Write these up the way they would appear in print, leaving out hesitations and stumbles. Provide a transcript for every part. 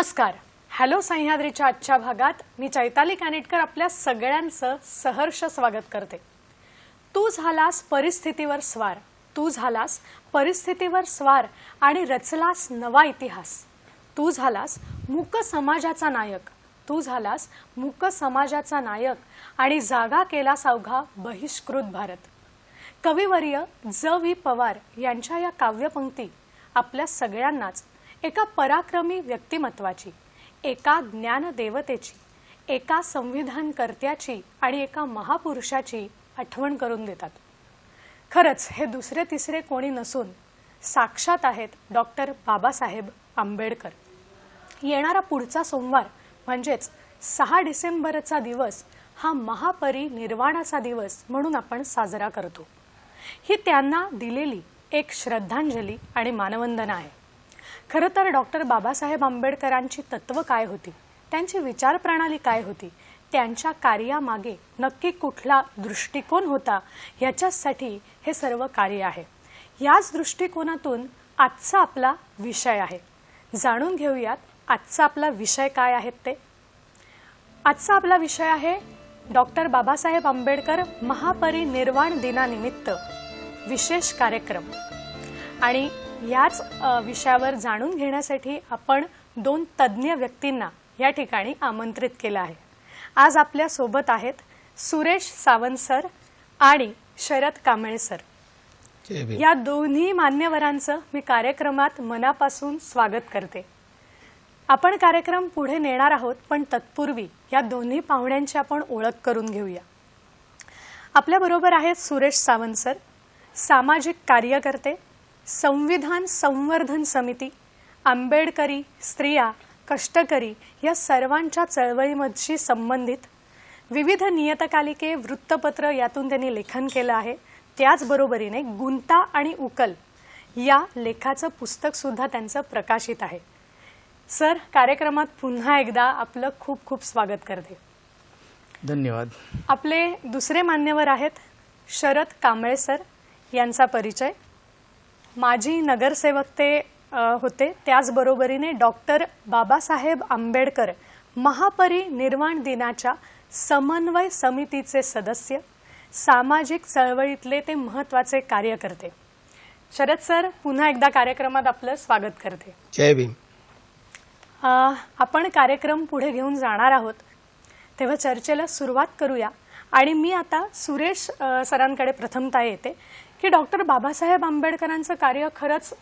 नमस्कार. हॅलो सह्याद्रीच्या आजच्या भागात मी चैताली कानिटकर आपल्या सगळ्यांचं सहर्ष स्वागत करते. तू झालास परिस्थितीवर स्वार, तू झालास परिस्थितीवर स्वार आणि रचलास नवा इतिहास. तू झालास मूक समाजाचा नायक, तू झालास मूक समाजाचा नायक आणि जागा केलास अवघा बहिष्कृत भारत. कविवर्य ज.वी. पवार यांच्या या काव्यपंक्ती आपल्या सगळ्यांनाच एका पराक्रमी व्यक्तिमत्वाची, एका ज्ञानदेवतेची, एका संविधानकर्त्याची आणि एका महापुरुषाची आठवण करून देतात. खरंच हे दुसरे तिसरे कोणी नसून साक्षात आहेत डॉक्टर बाबासाहेब आंबेडकर. येणारा पुढचा सोमवार म्हणजेच 6 डिसेंबरचा दिवस हा महापरिनिर्वाणाचा दिवस म्हणून आपण साजरा करतो. ही त्यांना दिलेली एक श्रद्धांजली आणि मानवंदना आहे. खरं तर डॉक्टर बाबासाहेब आंबेडकरांची तत्व काय होती, त्यांची विचारप्रणाली काय होती, त्यांच्या कार्यामागे नक्की कुठला दृष्टिकोन होता, याच्यासाठी हे सर्व कार्य आहे. याच दृष्टिकोनातून आजचा आपला विषय आहे. जाणून घेऊयात आजचा आपला विषय काय आहेत ते. आजचा आपला विषय आहे डॉक्टर बाबासाहेब आंबेडकर महापरिनिर्वाण दिनानिमित्त विशेष कार्यक्रम. आणि याच विषयावर जाणून घेण्यासाठी आपण 2 तज्ज्ञ व्यक्तींना या ठिकाणी आमंत्रित केलं आहे. आज आपल्या सोबत आहेत सुरेश सावंत सर आणि शरद कांबळे सर. या दोन्ही मान्यवरांचं मी कार्यक्रमात मनापासून स्वागत करते. आपण कार्यक्रम पुढे नेणार आहोत, पण तत्पूर्वी या दोन्ही पाहुण्यांची आपण ओळख करून घेऊया. आपल्या बरोबर आहेत सुरेश सावंत सर, सामाजिक कार्यकर्ते, संविधान संवर्धन समिती, आंबेडकरी, स्त्रिया, कष्टकरी या सर्वांच्या चळवळीशी संबंधित विविध नियतकालिके, वृत्तपत्र यातून त्यांनी लेखन केलं आहे. त्याचबरोबरीने गुंता आणि उकल या लेखाचं पुस्तक सुद्धा त्यांचं प्रकाशित आहे. सर, कार्यक्रमात पुन्हा एकदा आपलं खूप खूप स्वागत करते. धन्यवाद. आपले दुसरे मान्यवर आहेत शरद कांबळे सर. यांचा परिचय माजी नगरसेवक ते होते. त्याचबरोबरीने डॉक्टर बाबासाहेब आंबेडकर महापरिनिर्वाण दिनाच्या समन्वय समितीचे सदस्य, सामाजिक चळवळीतले ते महत्त्वाचे कार्यकर्ते. शरद सर, पुन्हा एकदा कार्यक्रमात आपलं स्वागत करते. जय भीम. आपण कार्यक्रम पुढे घेऊन जाणार आहोत, तेव्हा चर्चेला सुरुवात करूया. आणि मी आता सुरेश सरांकडे प्रथमतः येते की डॉक्टर बाबासाहेब आंबेडकरांचं कार्य खरंच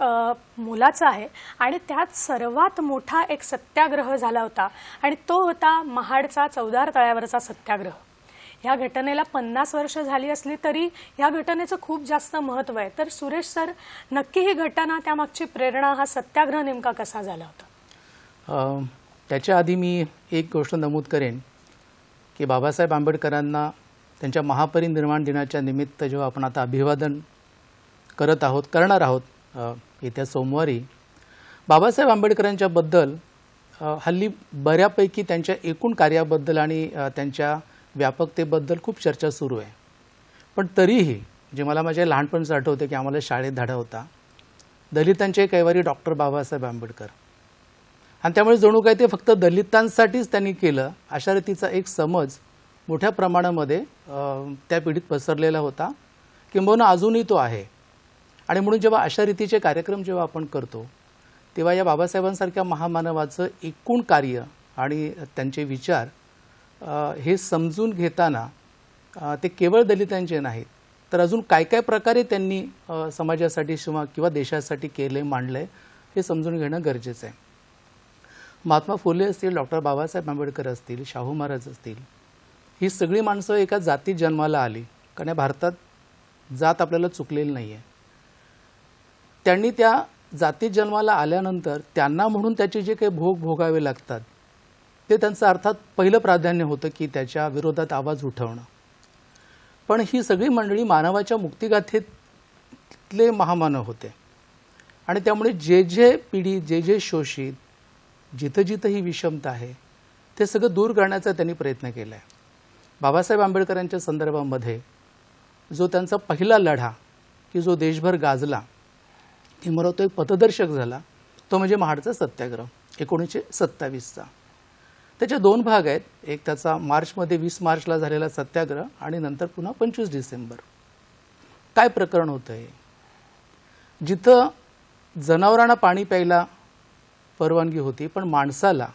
मोलाचं आहे आणि त्यात सर्वात मोठा एक सत्याग्रह झाला होता आणि तो होता महाडचा चौदार तळ्यावरचा सत्याग्रह. या घटनेला 50 वर्ष झाली असली तरी या घटनेचं खूप जास्त महत्त्व आहे. तर सुरेश सर, नक्की ही घटना, त्यामागची प्रेरणा, हा सत्याग्रह नेमका कसा झाला होता? त्याच्या आधी मी एक गोष्ट नमूद करेन की बाबासाहेब आंबेडकरांना त्यांच्या महापरिनिर्वाण दिनाच्या निमित्त जेव्हा आपण आता अभिवादन करणार आहोत येत्या सोमवारी, बाबासाहेब आंबेडकरांच्या बद्दल हल्ली बऱ्यापैकी त्यांच्या एकूण कार्याबद्दल आणि त्यांच्या व्यापकतेबद्दल खूप चर्चा सुरू आहे. पण तरीही जे मला माझ्या लहानपणीचं आठवते की आम्हाला शाळेत धडा होता, दलितांचे कैवारी डॉक्टर बाबासाहेब आंबेडकर, आणि त्यामुळे जणू काय ते फक्त दलितांसाठीच त्यांनी केलं अशा रीतीचा एक समज मोठ्या प्रमाणामध्ये त्या पिढीत पसरलेला होता, किंबहुना अजूनही तो आहे. आणि म्हणून जेव्हा अशा रीतीचे कार्यक्रम जेव्हा आपण करतो, तेव्हा या बाबासाहेबांसारख्या महामानवाचं एकूण कार्य आणि त्यांचे विचार हे समजून घेताना ते केवळ दलितांचे नाहीत, तर अजून काय काय प्रकारे त्यांनी समाजासाठी किंवा देशासाठी केले, मांडले, हे समजून घेणं गरजेचं आहे. महात्मा फुले असतील, डॉक्टर बाबासाहेब आंबेडकर असतील, शाहू महाराज असतील, ही सगळी माणसं एका जातीत जन्माला आली. कारण या भारतात जात आपल्याला चुकलेली नाही आहे. त्यांनी त्या जातीत जन्माला आल्यानंतर त्यांना म्हणून त्याचे जे काही भोग भोगावे लागतात ते त्यांचं अर्थात पहिलं प्राधान्य होतं की त्याच्या विरोधात आवाज उठवणं. पण ही सगळी मंडळी मानवाच्या मुक्तिगाथेतले महामानव होते आणि त्यामुळे जे जे पिढी, जे जे शोषित, जिथं जिथं ही विषमता आहे ते सगळं दूर करण्याचा त्यांनी प्रयत्न केला आहे. बाबासाहेब आंबेडकरांच्या संदर्भामध्ये जो त्यांचा पहिला लढा की जो देशभर गाजला, मला तो एक पथदर्शक झाला, तो म्हणजे महाडचा सत्याग्रह. 1927चा. त्याचे 2 भाग आहेत. एक त्याचा मार्चमध्ये 20 मार्चला झालेला सत्याग्रह आणि नंतर पुन्हा 25 डिसेंबर. काय प्रकरण होतं हे? जिथं जनावरांना पाणी प्यायला परवानगी होती पण माणसाला,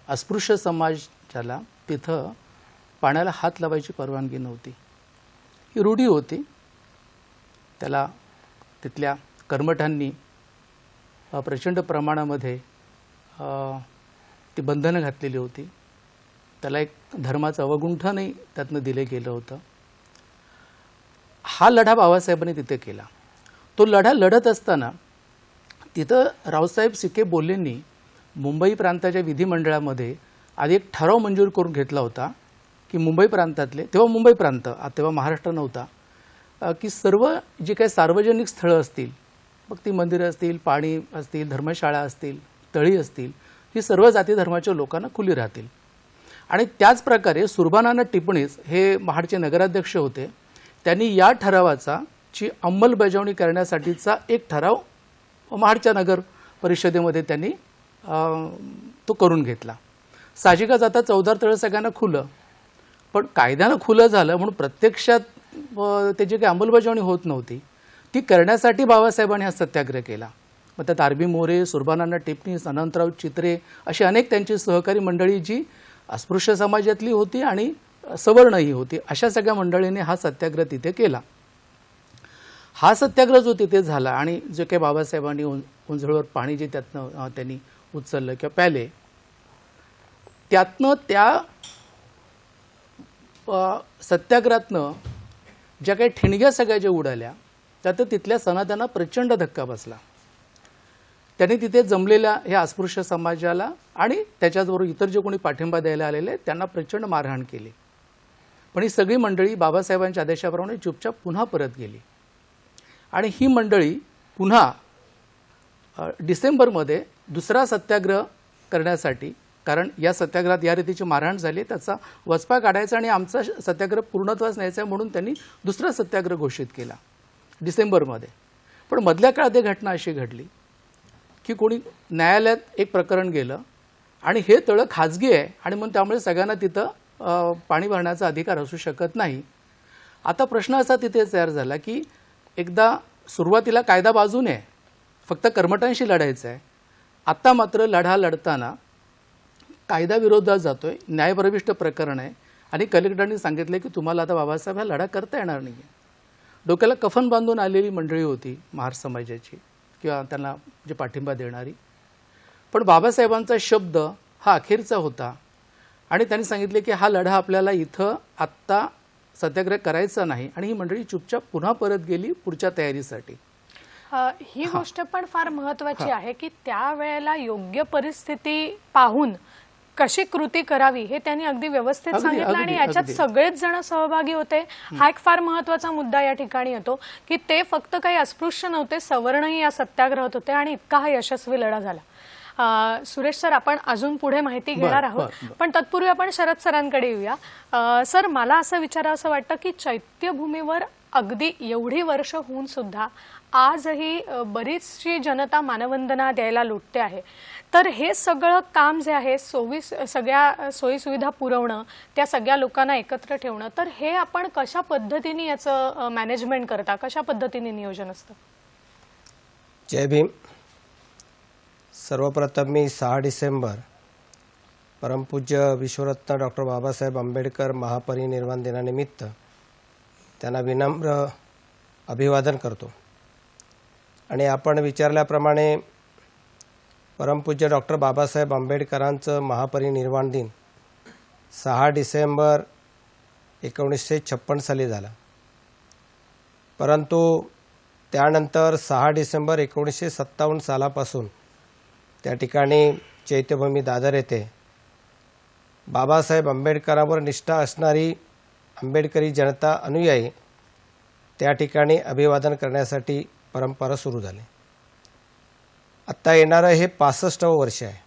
अस्पृश्य समाजाला तिथं पाण्याला हात लावायची परवानगी नव्हती. ही रूढी होती. त्याला तिथल्या कर्मठांनी प्रचंड प्रमाणामध्ये ती बंधनं घातलेली होती. त्याला एक धर्माचं अवगुंठनही त्यातनं दिलं गेलं होतं. हा लढा बाबासाहेबांनी तिथे केला. तो लढा लढत असताना तिथं रावसाहेब सिके बोल्लेंनी मुंबई प्रांताच्या विधिमंडळामध्ये आधी एक ठराव मंजूर करून घेतला होता की मुंबई प्रांतातले, तेव्हा मुंबई प्रांत, तेव्हा महाराष्ट्र नव्हता, की सर्व जी काही सार्वजनिक स्थळं असतील, मग ती मंदिरं असतील, पाणी असतील, धर्मशाळा असतील, तळी असतील, ही सर्व जाती धर्माच्या लोकांना खुली राहतील. आणि त्याच प्रकारे सुरबानाना टिपणीस हे महाडचे नगराध्यक्ष होते. त्यांनी या ठरावाची अंमलबजावणी करण्यासाठीचा एक ठराव महाडच्या नगर परिषदेमध्ये त्यांनी तो करून घेतला. साहजिकच आता 14 तळं सगळ्यांना खुलं, पण कायद्यानं खुलं झालं म्हणून प्रत्यक्षात त्याची काही अंमलबजावणी होत नव्हती. ती करण्यासाठी बाबासाहेबांनी हा सत्याग्रह केला. मग त्यात आर.बी. मोरे, सुरबानाना टिपणीस, अनंतराव चित्रे अशी अनेक त्यांची सहकारी मंडळी जी अस्पृश्य समाजातली होती आणि सवर्णही होती, अशा सगळ्या मंडळींनी हा सत्याग्रह तिथे केला. हा सत्याग्रह जो तिथे झाला आणि जे काही बाबासाहेबांनी उंझळवर पाणी जे त्यातनं त्यांनी उचललं किंवा प्याले, त्यातनं त्या सत्याग्रहातनं ज्या काही ठिणग्या सगळ्या ज्या उडाल्या, त्यात तिथल्या सनातनांना प्रचंड धक्का बसला. त्यांनी तिथे जमलेल्या ह्या अस्पृश्य समाजाला आणि त्याच्याबरोबर इतर जे कोणी पाठिंबा द्यायला आलेले त्यांना प्रचंड मारहाण केली. पण ही सगळी मंडळी बाबासाहेबांच्या आदेशाप्रमाणे चुपचाप पुन्हा परत गेली. आणि ही मंडळी पुन्हा डिसेंबरमध्ये दुसरा सत्याग्रह करण्यासाठी, कारण या सत्याग्रहात या रीतीची मारहाण झाली, त्याचा वचपा काढायचा आणि आमचा सत्याग्रह पूर्णत्वास न्यायचा म्हणून त्यांनी दुसरा सत्याग्रह घोषित केला डिसेंबरमध्ये. पण मधल्या काळात एक घटना अशी घडली की कोणी न्यायालयात एक प्रकरण गेलं आणि हे तळं खाजगी आहे आणि मग त्यामुळे सगळ्यांना तिथं पाणी भरण्याचा अधिकार असू शकत नाही. आता प्रश्न असा तिथे तयार झाला की एकदा सुरुवातीला कायदा बाजूने फक्त कर्मठांशी लढायचं आहे, आता मात्र लढा लढताना कायदा विरोधात जातोय, न्यायप्रविष्ट प्रकरण आहे आणि कलेक्टरांनी सांगितले की तुम्हाला आता बाबासाहेब हा लढा करता येणार नाही. डोक्याला कफन बांधून आलेली मंडळी होती महार समाजाची किंवा त्यांना जे पाठिंबा देणारी. पण बाबासाहेबांचा शब्द हा अखेरचा होता आणि त्यांनी सांगितले की हा लढा आपल्याला इथं आत्ता सत्याग्रह करायचा नाही आणि ही मंडळी चुपचाप पुन्हा परत गेली पुढच्या तयारीसाठी. ही गोष्ट पण फार महत्त्वाची आहे की त्यावेळेला योग्य परिस्थिती पाहून कशी कृती करावी हे त्यांनी अगदी व्यवस्थित सांगितलं आणि याच्यात सगळेच जण सहभागी होते. हा एक फार महत्त्वाचा मुद्दा या ठिकाणी येतो की ते फक्त काही अस्पृश्य नव्हते, सवर्णही या सत्याग्रहात होते आणि इतका हा यशस्वी लढा झाला. सुरेश सर, आपण अजून पुढे माहिती घेणार आहोत, पण तत्पूर्वी आपण शरद सरांकडे येऊया. सर, मला असं विचारावंसं वाटतं की चैत्यभूमीवर अगदी एवढी वर्ष होऊन सुद्धा आजही बरीचशी जनता मानवंदना द्यायला लुटते आहे. तर हे सगळं काम जे आहे सगळ्या सोयीसुविधा पुरवणं, त्या सगळ्या लोकांना एकत्र ठेवणं, तर हे आपण कशा पद्धतीने याचं मॅनेजमेंट करता, कशा पद्धतीने नियोजन असतं? जय भीम. सर्वप्रथम मी 6 डिसेंबर परमपूज्य विश्वरत्न डॉक्टर बाबासाहेब आंबेडकर महापरिनिर्वाण दिनानिमित्त त्यांना विनम्र अभिवादन करतो. आणि आपण विचारल्याप्रमाणे परमपूज्य डॉक्टर बाबासाहेब आंबेडकरांचं महापरिनिर्वाण दिन 6 डिसेंबर 1956 साली झाला. परंतु त्यानंतर 6 डिसेंबर 1957 सालापासून त्या ठिकाणी चैत्यभूमी दादर येथे बाबासाहेब आंबेडकरांवर निष्ठा असणारी आंबेडकरी जनता अनुयायी त्या ठिकाणी अभिवादन करण्यासाठी परंपरा सुरू झाली. आत्ता येणारं हे 65वं वर्ष आहे.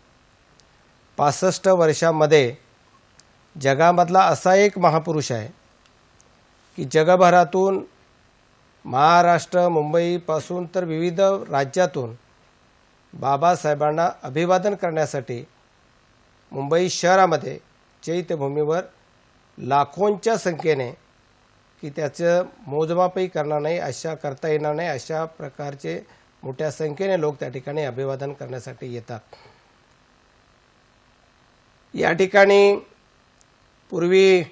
65 वर्षामध्ये जगामधला असा एक महापुरुष आहे की जगभरातून महाराष्ट्र, मुंबईपासून तर विविध राज्यातून बाबासाहेबांना अभिवादन करण्यासाठी मुंबई शहरामध्ये चैत्यभूमीवर लाखोंच्या संख्येने, की त्याचं मोजमापही करणार नाही, करता येणार नाही अशा प्रकारचे मोठ्या संख्येने लोक त्या ठिकाणी अभिवादन करण्यासाठी येतात. या ठिकाणी पूर्वी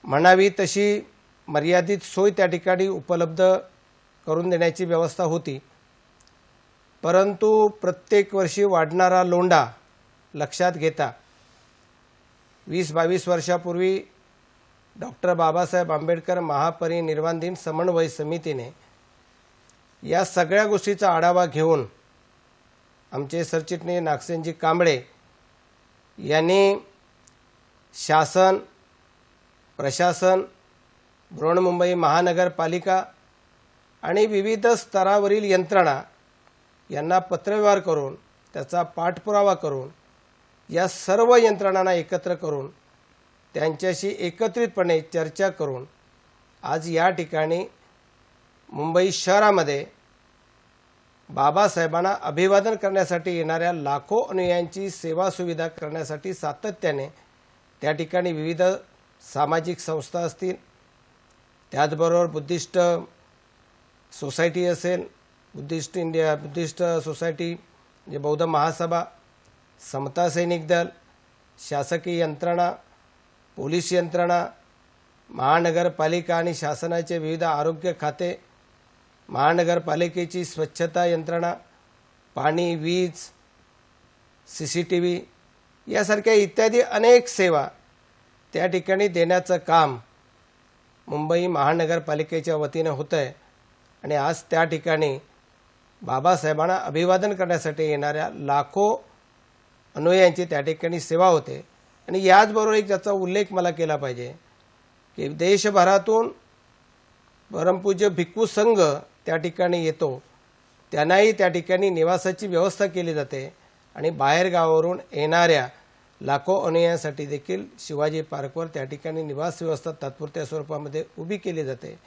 म्हणावी तशी मर्यादित सोय त्या ठिकाणी उपलब्ध करून देण्याची व्यवस्था होती, परंतु प्रत्येक वर्षी वाढणारा लोंढा लक्षात घेता 20-22 वर्षापूर्वी डॉक्टर बाबासाहेब आंबेडकर महापरिनिर्वाण दिन समन्वय समितीने या सगळ्या गोष्टीचा आढावा घेऊन आमचे सरचिटणीस नागसेनजी कांबळे यांनी शासन, प्रशासन, बृहन्मुंबई महानगरपालिका आणि विविध स्तरावरील यंत्रणा यांना पत्रव्यवहार करून त्याचा पाठपुरावा करून या सर्व यंत्रणांना एकत्र करून त्यांच्याशी एकत्रितपणे चर्चा करून आज या ठिकाणी मुंबई शहरामध्ये बाबासाहेबांना अभिवादन करण्यासाठी येणाऱ्या लाखो अनुयायांची सेवा सुविधा करण्यासाठी सातत्याने त्या ठिकाणी विविध सामाजिक संस्था असतील, त्याचबरोबर बुद्धिस्ट सोसायटी असेल, बुद्धिस्ट सोसायटी म्हणजे बौद्ध महासभा, समता सैनिक दल, शासकीय यंत्रणा, पोलीस यंत्रणा, महानगरपालिका आणि शासनाचे विविध आरोग्य खाते, महानगरपालिकेची स्वच्छता यंत्रणा, पाणी, वीज, CCTV यासारख्या इत्यादी अनेक सेवा त्या ठिकाणी देण्याचं काम मुंबई महानगरपालिकेच्या वतीने होतं आहे. आणि आज त्या ठिकाणी बाबासाहेबांना अभिवादन करण्यासाठी येणाऱ्या लाखो अनुयायांची त्या ठिकाणी सेवा होते. आणि याचबरोबर एक ज्याचा उल्लेख मला केला पाहिजे की देशभरातून परमपूज्य भिक्खू संघ त्या ठिकाणी येतो, त्यांनाही त्या ठिकाणी निवासाची व्यवस्था केली जाते आणि बाहेरगावावरून येणाऱ्या लाखो अनुयायांसाठी देखील शिवाजी पार्कवर त्या ठिकाणी निवास व्यवस्था तात्पुरत्या स्वरूपामध्ये उभी केली जाते.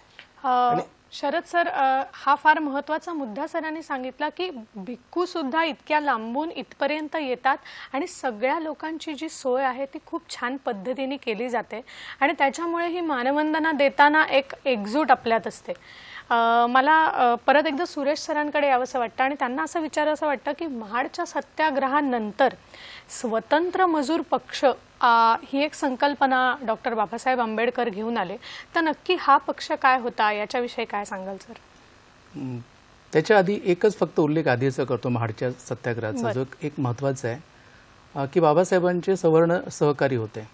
शरद सर, हा फार महत्त्वाचा मुद्दा सरांनी सांगितला की भिक्खू सुद्धा इतक्या लांबून इथपर्यंत येतात आणि सगळ्या लोकांची जी सोय आहे ती खूप छान पद्धतीने केली जाते आणि त्याच्यामुळे ही मानवंदना देताना एक एकजूट आपल्यात असते. मला परत एकदा सुरेश सरांकडे यावंसं वाटतं आणि त्यांना असं विचारावंसं वाटतं की महाडच्या सत्याग्रहानंतर स्वतंत्र मजूर पक्ष ही एक संकल्पना डॉक्टर बाबासाहेब आंबेडकर घेऊन आले, तर नक्की हा पक्ष काय होता याच्याविषयी काय सांगाल सर? त्याच्या आधी एकच फक्त उल्लेख आधीचा करतो महाडच्या सत्याग्रहाचा, जो एक महत्त्वाचा आहे की बाबासाहेबांचे सवर्ण सहकारी होते,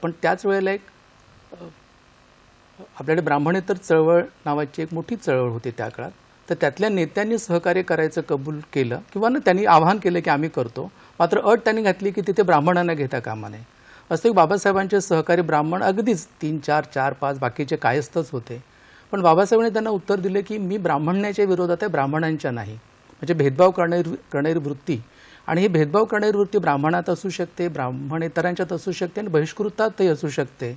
पण त्याच वेळेला एक आपल्याकडे ब्राह्मणेतर चळवळ नावाची एक मोठी चळवळ होती त्या काळात. तर त्यातल्या नेत्यांनी सहकार्य करायचं कबूल केलं किंवा त्यांनी आवाहन केलं की आम्ही करतो, मात्र अट त्यांनी घातली की तिथे ब्राह्मणांना घेता कामा नये. असं बाबासाहेबांचे सहकारी ब्राह्मण अगदीच 3-4, 4-5 बाकीचे कायस्थच होते, पण बाबासाहेबांनी त्यांना उत्तर दिले की मी ब्राह्मण्याच्या विरोधात आहे, ब्राह्मणांच्या नाही. म्हणजे भेदभाव करणारी वृत्ती, आणि ही भेदभाव करणारी वृत्ती ब्राह्मणात असू शकते, ब्राह्मणेतरांच्यात असू शकते आणि बहिष्कृतातही असू शकते.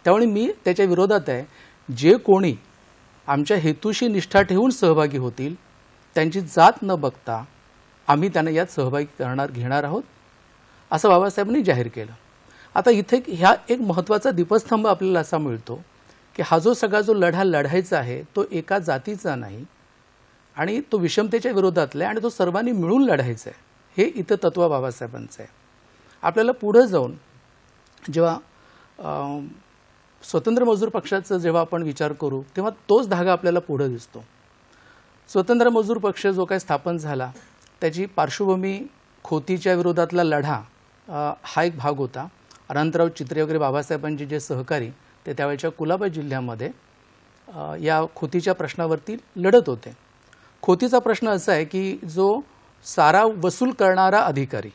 त्यामुळे मी त्याच्या विरोधात आहे. जे कोणी आमच्या हेतूशी निष्ठा ठेवून सहभागी होतील त्यांची जात न बघता आम्ही त्यांना यात सहभागी घेणार आहोत, असं बाबासाहेबांनी जाहीर केलं. आता इथे ह्या एक महत्त्वाचा दीपस्तंभ आपल्याला असा मिळतो की हा जो सगळा जो लढा लढायचा आहे तो एका जातीचा नाही आणि तो विषमतेच्या विरोधातला आहे आणि तो सर्वांनी मिळून लढायचा आहे. हे इथं तत्व बाबासाहेबांचं आहे. आपल्याला पुढे जाऊन जेव्हा स्वतंत्र मजूर पक्षाचा जेव्हा आपण विचार करू तेव्हा तोच धागा आपल्याला पुढे दिसतो. स्वतंत्र मजूर पक्ष जो काही स्थापन झाला त्याची पार्श्वभूमी खोतीच्या विरोधातला लढा हा एक भाग होता. अनंतराव चित्रे वगैरे बाबासाहेबांचे जे सहकारी ते त्यावेळच्या कुलाबा जिल्ह्यामध्ये या खोतीच्या प्रश्नावरती लढत होते. खोतीचा प्रश्न असा आहे की जो सारा वसूल करणारा अधिकारी,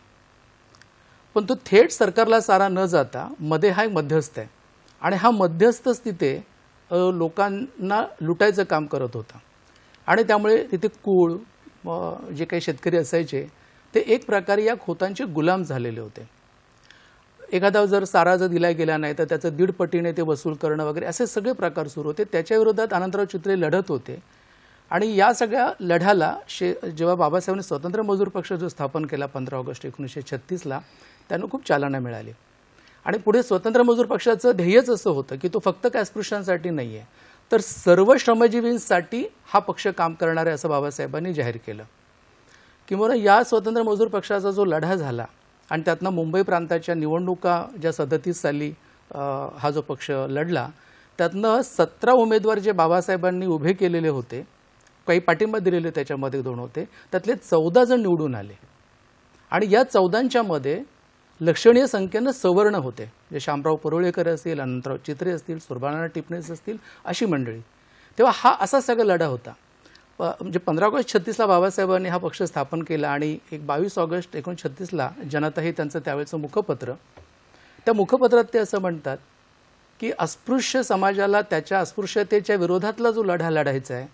पण तो थेट सरकारला सारा न जाता मध्ये हा एक मध्यस्थ आहे आणि हा मध्यस्थच तिथे लोकांना लुटायचं काम करत होता. आणि त्यामुळे तिथे कुळ जे काही शेतकरी असायचे ते एक प्रकारे या खोतांचे गुलाम झालेले होते. एखादा जर सारा जर दिला गेला नाही तर त्याचं 1.5 पटीने ते वसूल करणं वगैरे असे सगळे प्रकार सुरू होते. त्याच्या विरोधात अनंतराव चित्रे लढत होते आणि या सगळ्या लढ्याला जेव्हा बाबासाहेबांनी स्वतंत्र मजूर पक्ष जो स्थापन केला 15 ऑगस्ट 1936ला, त्यांना खूप चालना मिळाली. आणि पुढे स्वतंत्र मजूर पक्षाचं ध्येयच असं होतं की तो फक्त अस्पृश्यांसाठी नाही आहे, तर सर्व श्रमजीवींसाठी हा पक्ष काम करणार आहे असं बाबासाहेबांनी जाहीर केलं. किंवा या स्वतंत्र मजूर पक्षाचा जो लढा झाला आणि त्यातनं मुंबई प्रांताच्या निवडणुका ज्या 37 साली हा जो पक्ष लढला, त्यातनं 17 उमेदवार जे बाबासाहेबांनी उभे केलेले होते, काही पाठिंबा दिलेले त्याच्यामध्ये 2 होते, त्यातले 14 जण निवडून आले. आणि या 14च्या मध्ये लक्षणीय संख्येनं सवर्ण होते, जे शामराव परुळेकर असतील, अनंतराव चित्रे असतील, सुरबाना टिपणीस असतील, अशी मंडळी. तेव्हा हा असा सगळा लढा होता. म्हणजे 15 ऑगस्ट 36ला बाबासाहेबांनी हा पक्ष स्थापन केला आणि 22 ऑगस्ट 1936ला जनता हे त्यांचं त्यावेळेचं मुखपत्र. त्या मुखपत्रात ते असं म्हणतात की अस्पृश्य समाजाला त्याच्या अस्पृश्यतेच्या विरोधातला जो लढा लढायचा आहे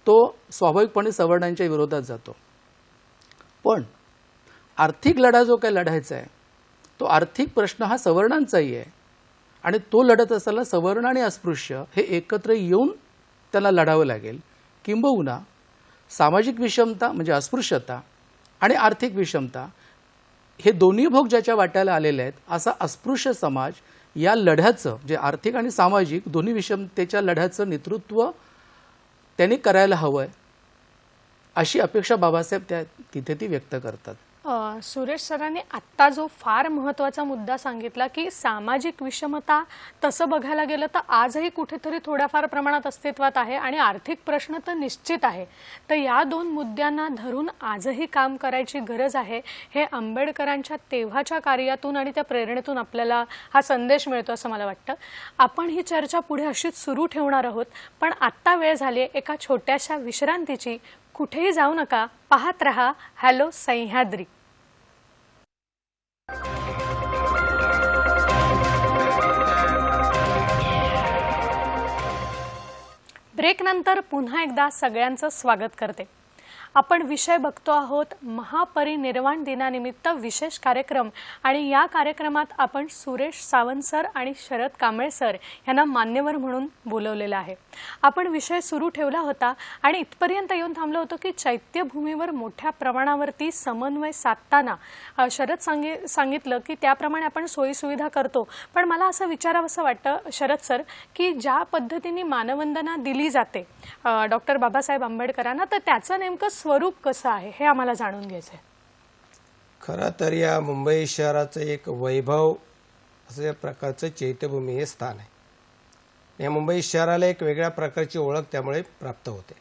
तो स्वाभाविकपणे सवर्णांच्या विरोधात जातो, पण आर्थिक लढा जो काही लढायचा आहे तो आर्थिक प्रश्न हा सवर्णांचाही आहे. आणि तो लढत असताना सवर्ण आणि अस्पृश्य हे एकत्र येऊन त्यांना लढावं लागेल. किंबहुना सामाजिक विषमता म्हणजे अस्पृश्यता आणि आर्थिक विषमता हे दोन्ही भोग ज्याच्या वाट्याला आलेले आहेत, असा अस्पृश्य समाज या लढ्याचं, जे आर्थिक आणि सामाजिक दोन्ही विषमतेच्या लढ्याचं नेतृत्व त्यांनी करायला हवं आहे, अशी अपेक्षा बाबासाहेब तिथे ती व्यक्त करतात. सुरेश सरांनी आत्ता जो फार महत्त्वाचा मुद्दा सांगितला की सामाजिक विषमता, तसं बघायला गेलं तर आजही कुठेतरी थोड्याफार प्रमाणात अस्तित्वात आहे आणि आर्थिक प्रश्न तर निश्चित आहे. तर या 2 मुद्द्यांना धरून आजही काम करायची गरज आहे. हे आंबेडकरांच्या तेव्हाच्या कार्यातून आणि त्या प्रेरणेतून आपल्याला हा संदेश मिळतो असं मला वाटतं. आपण ही चर्चा पुढे अशीच सुरू ठेवणार आहोत, पण आत्ता वेळ झाली एका छोट्याशा विश्रांतीची. कुठेही जाऊ नका, पाहत रहा हॅलो सह्याद्री. ब्रेक नंतर पुन्हा एकदा सगळ्यांचं स्वागत करते. आपण विषय बघतो आहोत महापरिनिर्वाण दिनानिमित्त विशेष कार्यक्रम, आणि या कार्यक्रमात आपण सुरेश सावंत सर आणि शरद कांबळे सर यांना मान्यवर म्हणून बोलवलेलं आहे. आपण विषय सुरू ठेवला होता आणि इथपर्यंत येऊन थांबलो होतो की चैत्यभूमीवर मोठ्या प्रमाणावरती समन्वय साधताना शरद सांगितलं की त्याप्रमाणे आपण सोयीसुविधा करतो. पण मला असं विचारावंसं वाटतं शरद सर की ज्या पद्धतीने मानवंदना दिली जाते डॉक्टर बाबासाहेब आंबेडकरांना, तर त्याचं नेमकं स्वरूप कसं आहे हे आम्हाला जाणून घ्यायचंय. खरं तर या मुंबई शहराचं एक वैभव असं प्रकारचं चैत्यभूमी हे स्थान आहे. या मुंबई शहराला एक वेगळ्या प्रकारची ओळख त्यामुळे प्राप्त होते.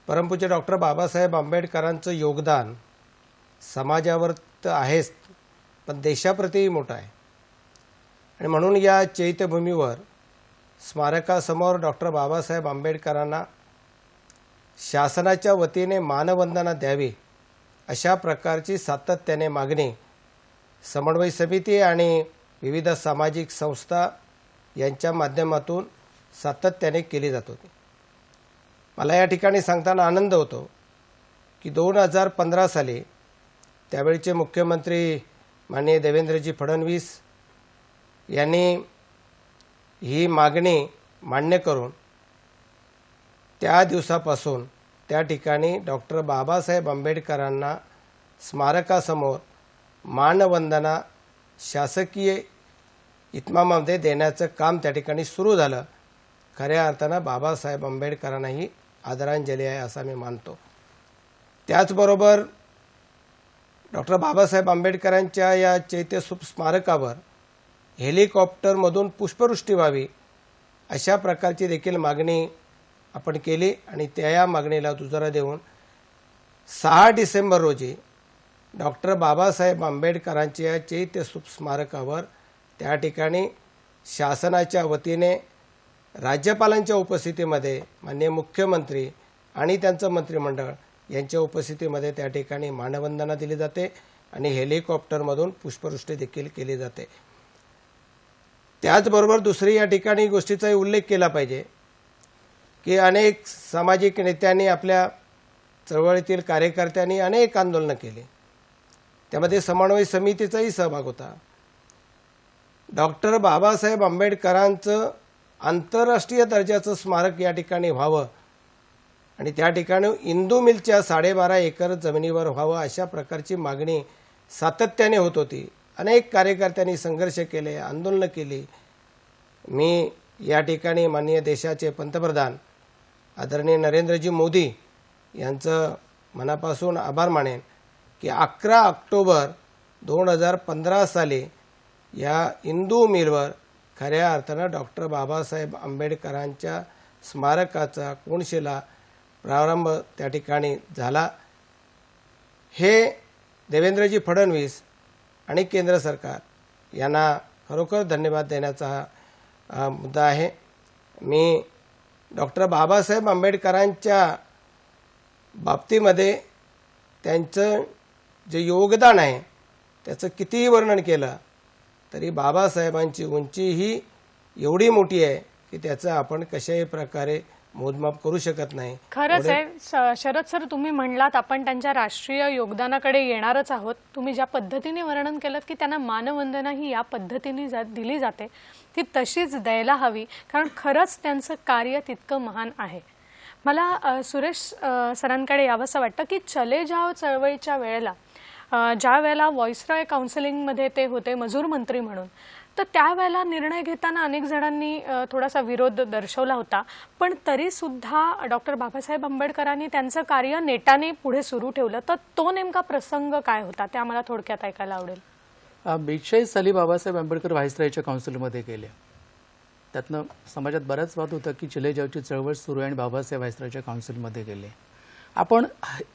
परमपूज्य डॉक्टर बाबासाहेब आंबेडकरांचं योगदान समाजावर तर आहेच, पण देशाप्रतीही मोठं आहे. आणि म्हणून या चैत्यभूमीवर स्मारकासमोर डॉक्टर बाबासाहेब आंबेडकरांना शासनाच्या वतीने मानवंदना द्यावी अशा प्रकारची सातत्याने मागणी समन्वय समिती आणि विविध सामाजिक संस्था यांच्या माध्यमातून सातत्याने केली जात होती. मला या ठिकाणी सांगताना आनंद होतो की 2015 साली त्यावेळचे मुख्यमंत्री माननीय देवेंद्रजी फडणवीस यांनी ही मागणी मान्य करून त्या दिवसापासून त्या ठिकाणी डॉक्टर बाबासाहेब आंबेडकरांना स्मारकासमोर मानवंदना शासकीय इतमामामध्ये देण्याचं काम त्या ठिकाणी सुरू झालं. खऱ्या अर्थानं बाबासाहेब आंबेडकरांना ही आदरांजली आहे असं मी मानतो. त्याचबरोबर डॉक्टर बाबासाहेब आंबेडकरांच्या या चैत्यस्तूप स्मारकावर हेलिकॉप्टरमधून पुष्पवृष्टी व्हावी अशा प्रकारची देखील मागणी आपण केली आणि त्या या मागणीला दुजोरा देऊन 6 डिसेंबर रोजी डॉक्टर बाबासाहेब आंबेडकरांच्या चैत्यस्तूप स्मारकावर त्या ठिकाणी शासनाच्या वतीने राज्यपालांच्या उपस्थितीमध्ये माननीय मुख्यमंत्री आणि त्यांचं मंत्रिमंडळ यांच्या उपस्थितीमध्ये त्या ठिकाणी मानवंदना दिली जाते आणि हेलिकॉप्टरमधून पुष्पवृष्टी देखील केली जाते. त्याचबरोबर दुसरी या ठिकाणी गोष्टीचाही उल्लेख केला पाहिजे की अनेक सामाजिक नेत्यांनी, आपल्या चळवळीतील कार्यकर्त्यांनी अनेक आंदोलनं केली. त्यामध्ये समन्वय समितीचाही सहभाग होता. डॉक्टर बाबासाहेब आंबेडकरांचं आंतरराष्ट्रीय दर्जाचं स्मारक या ठिकाणी व्हावं आणि त्या ठिकाणी इंदू मिलच्या 12.5 एकर जमिनीवर व्हावं अशा प्रकारची मागणी सातत्याने होत होती. अनेक कार्यकर्त्यांनी संघर्ष केले, आंदोलनं केली. मी या ठिकाणी माननीय देशाचे पंतप्रधान आदरणीय नरेंद्रजी मोदी यांचं मनापासून आभार मानेन की 11 ऑक्टोबर 2015 साली या इंदू मिलवर खऱ्या अर्थानं डॉक्टर बाबासाहेब आंबेडकरांच्या स्मारकाचा कोनशिला प्रारंभ त्या ठिकाणी झाला. हे देवेंद्रजी फडणवीस आणि केंद्र सरकार यांना खरोखर धन्यवाद देण्याचा हा मुद्दा आहे. मी डॉक्टर बाबासाहेब आंबेडकरांच्या बाबतीमध्ये त्यांचं जे योगदान आहे त्याचं कितीही वर्णन केलं तरी बाबासाहेबांची उंची ही एवढी मोठी आहे की त्याचं आपण कशाही प्रकारे मोजमाप करू शकत नाही. खरंच आहे शरद सर, तुम्ही म्हणलात आपण त्यांच्या राष्ट्रीय योगदानाकडे येणारच आहोत. तुम्ही ज्या पद्धतीने वर्णन केलं की त्यांना मानवंदना ही या पद्धतीने दिली जाते ती तशीच द्यायला हवी, कारण खरंच त्यांचं कार्य तितकं महान आहे. मला सुरेश सरांकडे यावंसं वाटतं की चले जाओ चळवळीच्या वेळेला ज्या वेळेला व्हॉइसरॉय काउन्सिलिंगमध्ये ते होते मजूर मंत्री म्हणून, तर त्यावेळेला निर्णय घेताना अनेक जणांनी थोडासा विरोध दर्शवला होता, पण तरीसुद्धा डॉक्टर बाबासाहेब आंबेडकरांनी त्यांचं कार्य नेटाने पुढे सुरू ठेवलं. तर तो नेमका प्रसंग काय होता ते आम्हाला थोडक्यात ऐकायला आवडेल. 42 साली बाबासाहेब आंबेडकर व्हाईसरॉयच्या काउन्सिलमध्ये गेले. त्यातनं समाजात बराच वाद होता की चले जाओची चळवळ सुरू आहे आणि बाबासाहेब व्हाईसरॉयच्या काउन्सिलमध्ये गेले. आपण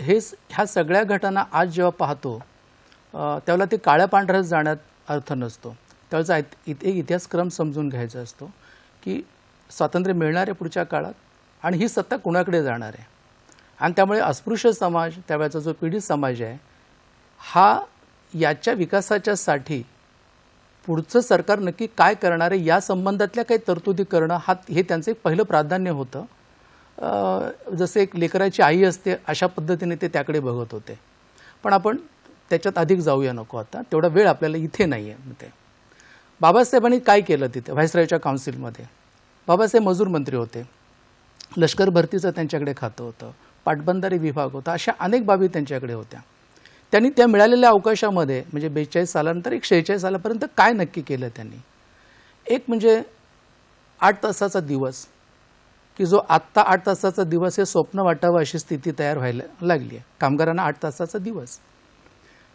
ह्या सगळ्या घटना आज जेव्हा पाहतो त्यावेळेला ते काळ्या पांढऱ्यात जाण्यात अर्थ नसतो. त्यावेळेचा एक इतिहासक्रम समजून घ्यायचा असतो की स्वातंत्र्य मिळणार आहे पुढच्या काळात आणि ही सत्ता कुणाकडे जाणार आहे. आणि त्यामुळे अस्पृश्य समाज, त्यावेळेचा जो पीडित समाज आहे, हा याच्या विकासाच्यासाठी पुढचं सरकार नक्की काय करणार आहे या संबंधातल्या काही तरतुदी करणं हे त्यांचं एक पहिलं प्राधान्य होतं. जसे एक लेकराची आई असते अशा पद्धतीने ते त्याकडे बघत होते. पण आपण त्याच्यात अधिक जाऊया नको, आता तेवढा वेळ आपल्याला इथे नाही आहे. ते बाबासाहेबांनी काय केलं तिथे व्हाईसरॉयच्या काउन्सिलमध्ये? बाबासाहेब मजूर मंत्री होते, लष्कर भरतीचं त्यांच्याकडे खातं होतं, पाटबंधारे विभाग होता, अशा अनेक बाबी त्यांच्याकडे होत्या. त्यांनी त्या मिळालेल्या अवकाशामध्ये म्हणजे 42 सालानंतर 46 सालापर्यंत काय नक्की केलं त्यांनी? एक म्हणजे 8 तासाचा दिवस, की जो आत्ता 8 तासाचा दिवस हे स्वप्न वाटावं अशी स्थिती तयार व्हायला लागली आहे. कामगारांना 8 तासाचा दिवस.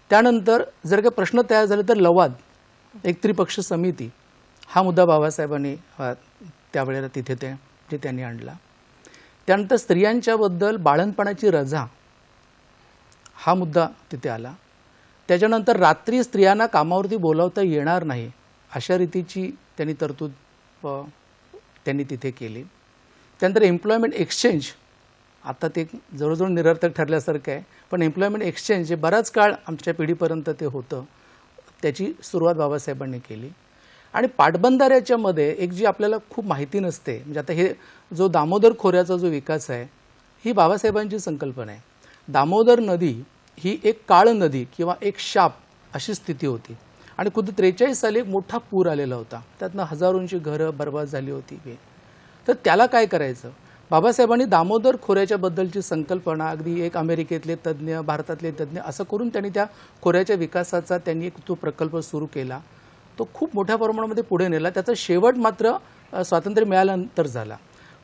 त्यानंतर जर काही प्रश्न तयार झाले तर लवाद, एक त्रिपक्ष समिती, हा मुद्दा बाबासाहेबांनी त्यावेळेला तिथे त्यांनी आणला. त्यानंतर स्त्रियांच्याबद्दल बाळंतपणाची रजा हा मुद्दा तिथे आला. त्याच्यानंतर रात्री स्त्रियांना कामावरती बोलावता येणार नाही अशा रीतीची त्यांनी तरतूद त्यांनी तिथे केली. त्यानंतर एम्प्लॉयमेंट एक्सचेंज, आता ते जवळजवळ निरर्थक ठरल्यासारखं आहे, पण एम्प्लॉयमेंट एक्सचेंज जे बराच काळ आमच्या पिढीपर्यंत ते होतं, त्याची सुरुवात बाबासाहेबांनी केली. आणि पाटबंधाऱ्याच्या मध्ये एक जी आपल्याला खूप माहिती नसते, म्हणजे आता हे जो दामोदर खोऱ्याचा जो विकास आहे ही बाबासाहेबांची संकल्पना आहे. दामोदर नदी ही एक काळ नदी किंवा एक शाप अशी स्थिती होती आणि खुद्द 43 साली एक मोठा पूर आलेला होता, त्यातनं हजारोंची घरं बर्बाद झाली होती. तर त्याला काय करायचं? बाबासाहेबांनी दामोदर खोऱ्याच्या बद्दलची संकल्पना अगदी एक अमेरिकेतले तज्ज्ञ, भारतातले तज्ज्ञ असं करून त्यांनी त्या खोऱ्याच्या विकासाचा त्यांनी एक तो प्रकल्प सुरू केला. तो खूप मोठ्या प्रमाणामध्ये पुढे नेला. त्याचा शेवट मात्र स्वातंत्र्य मिळाल्यानंतर झाला.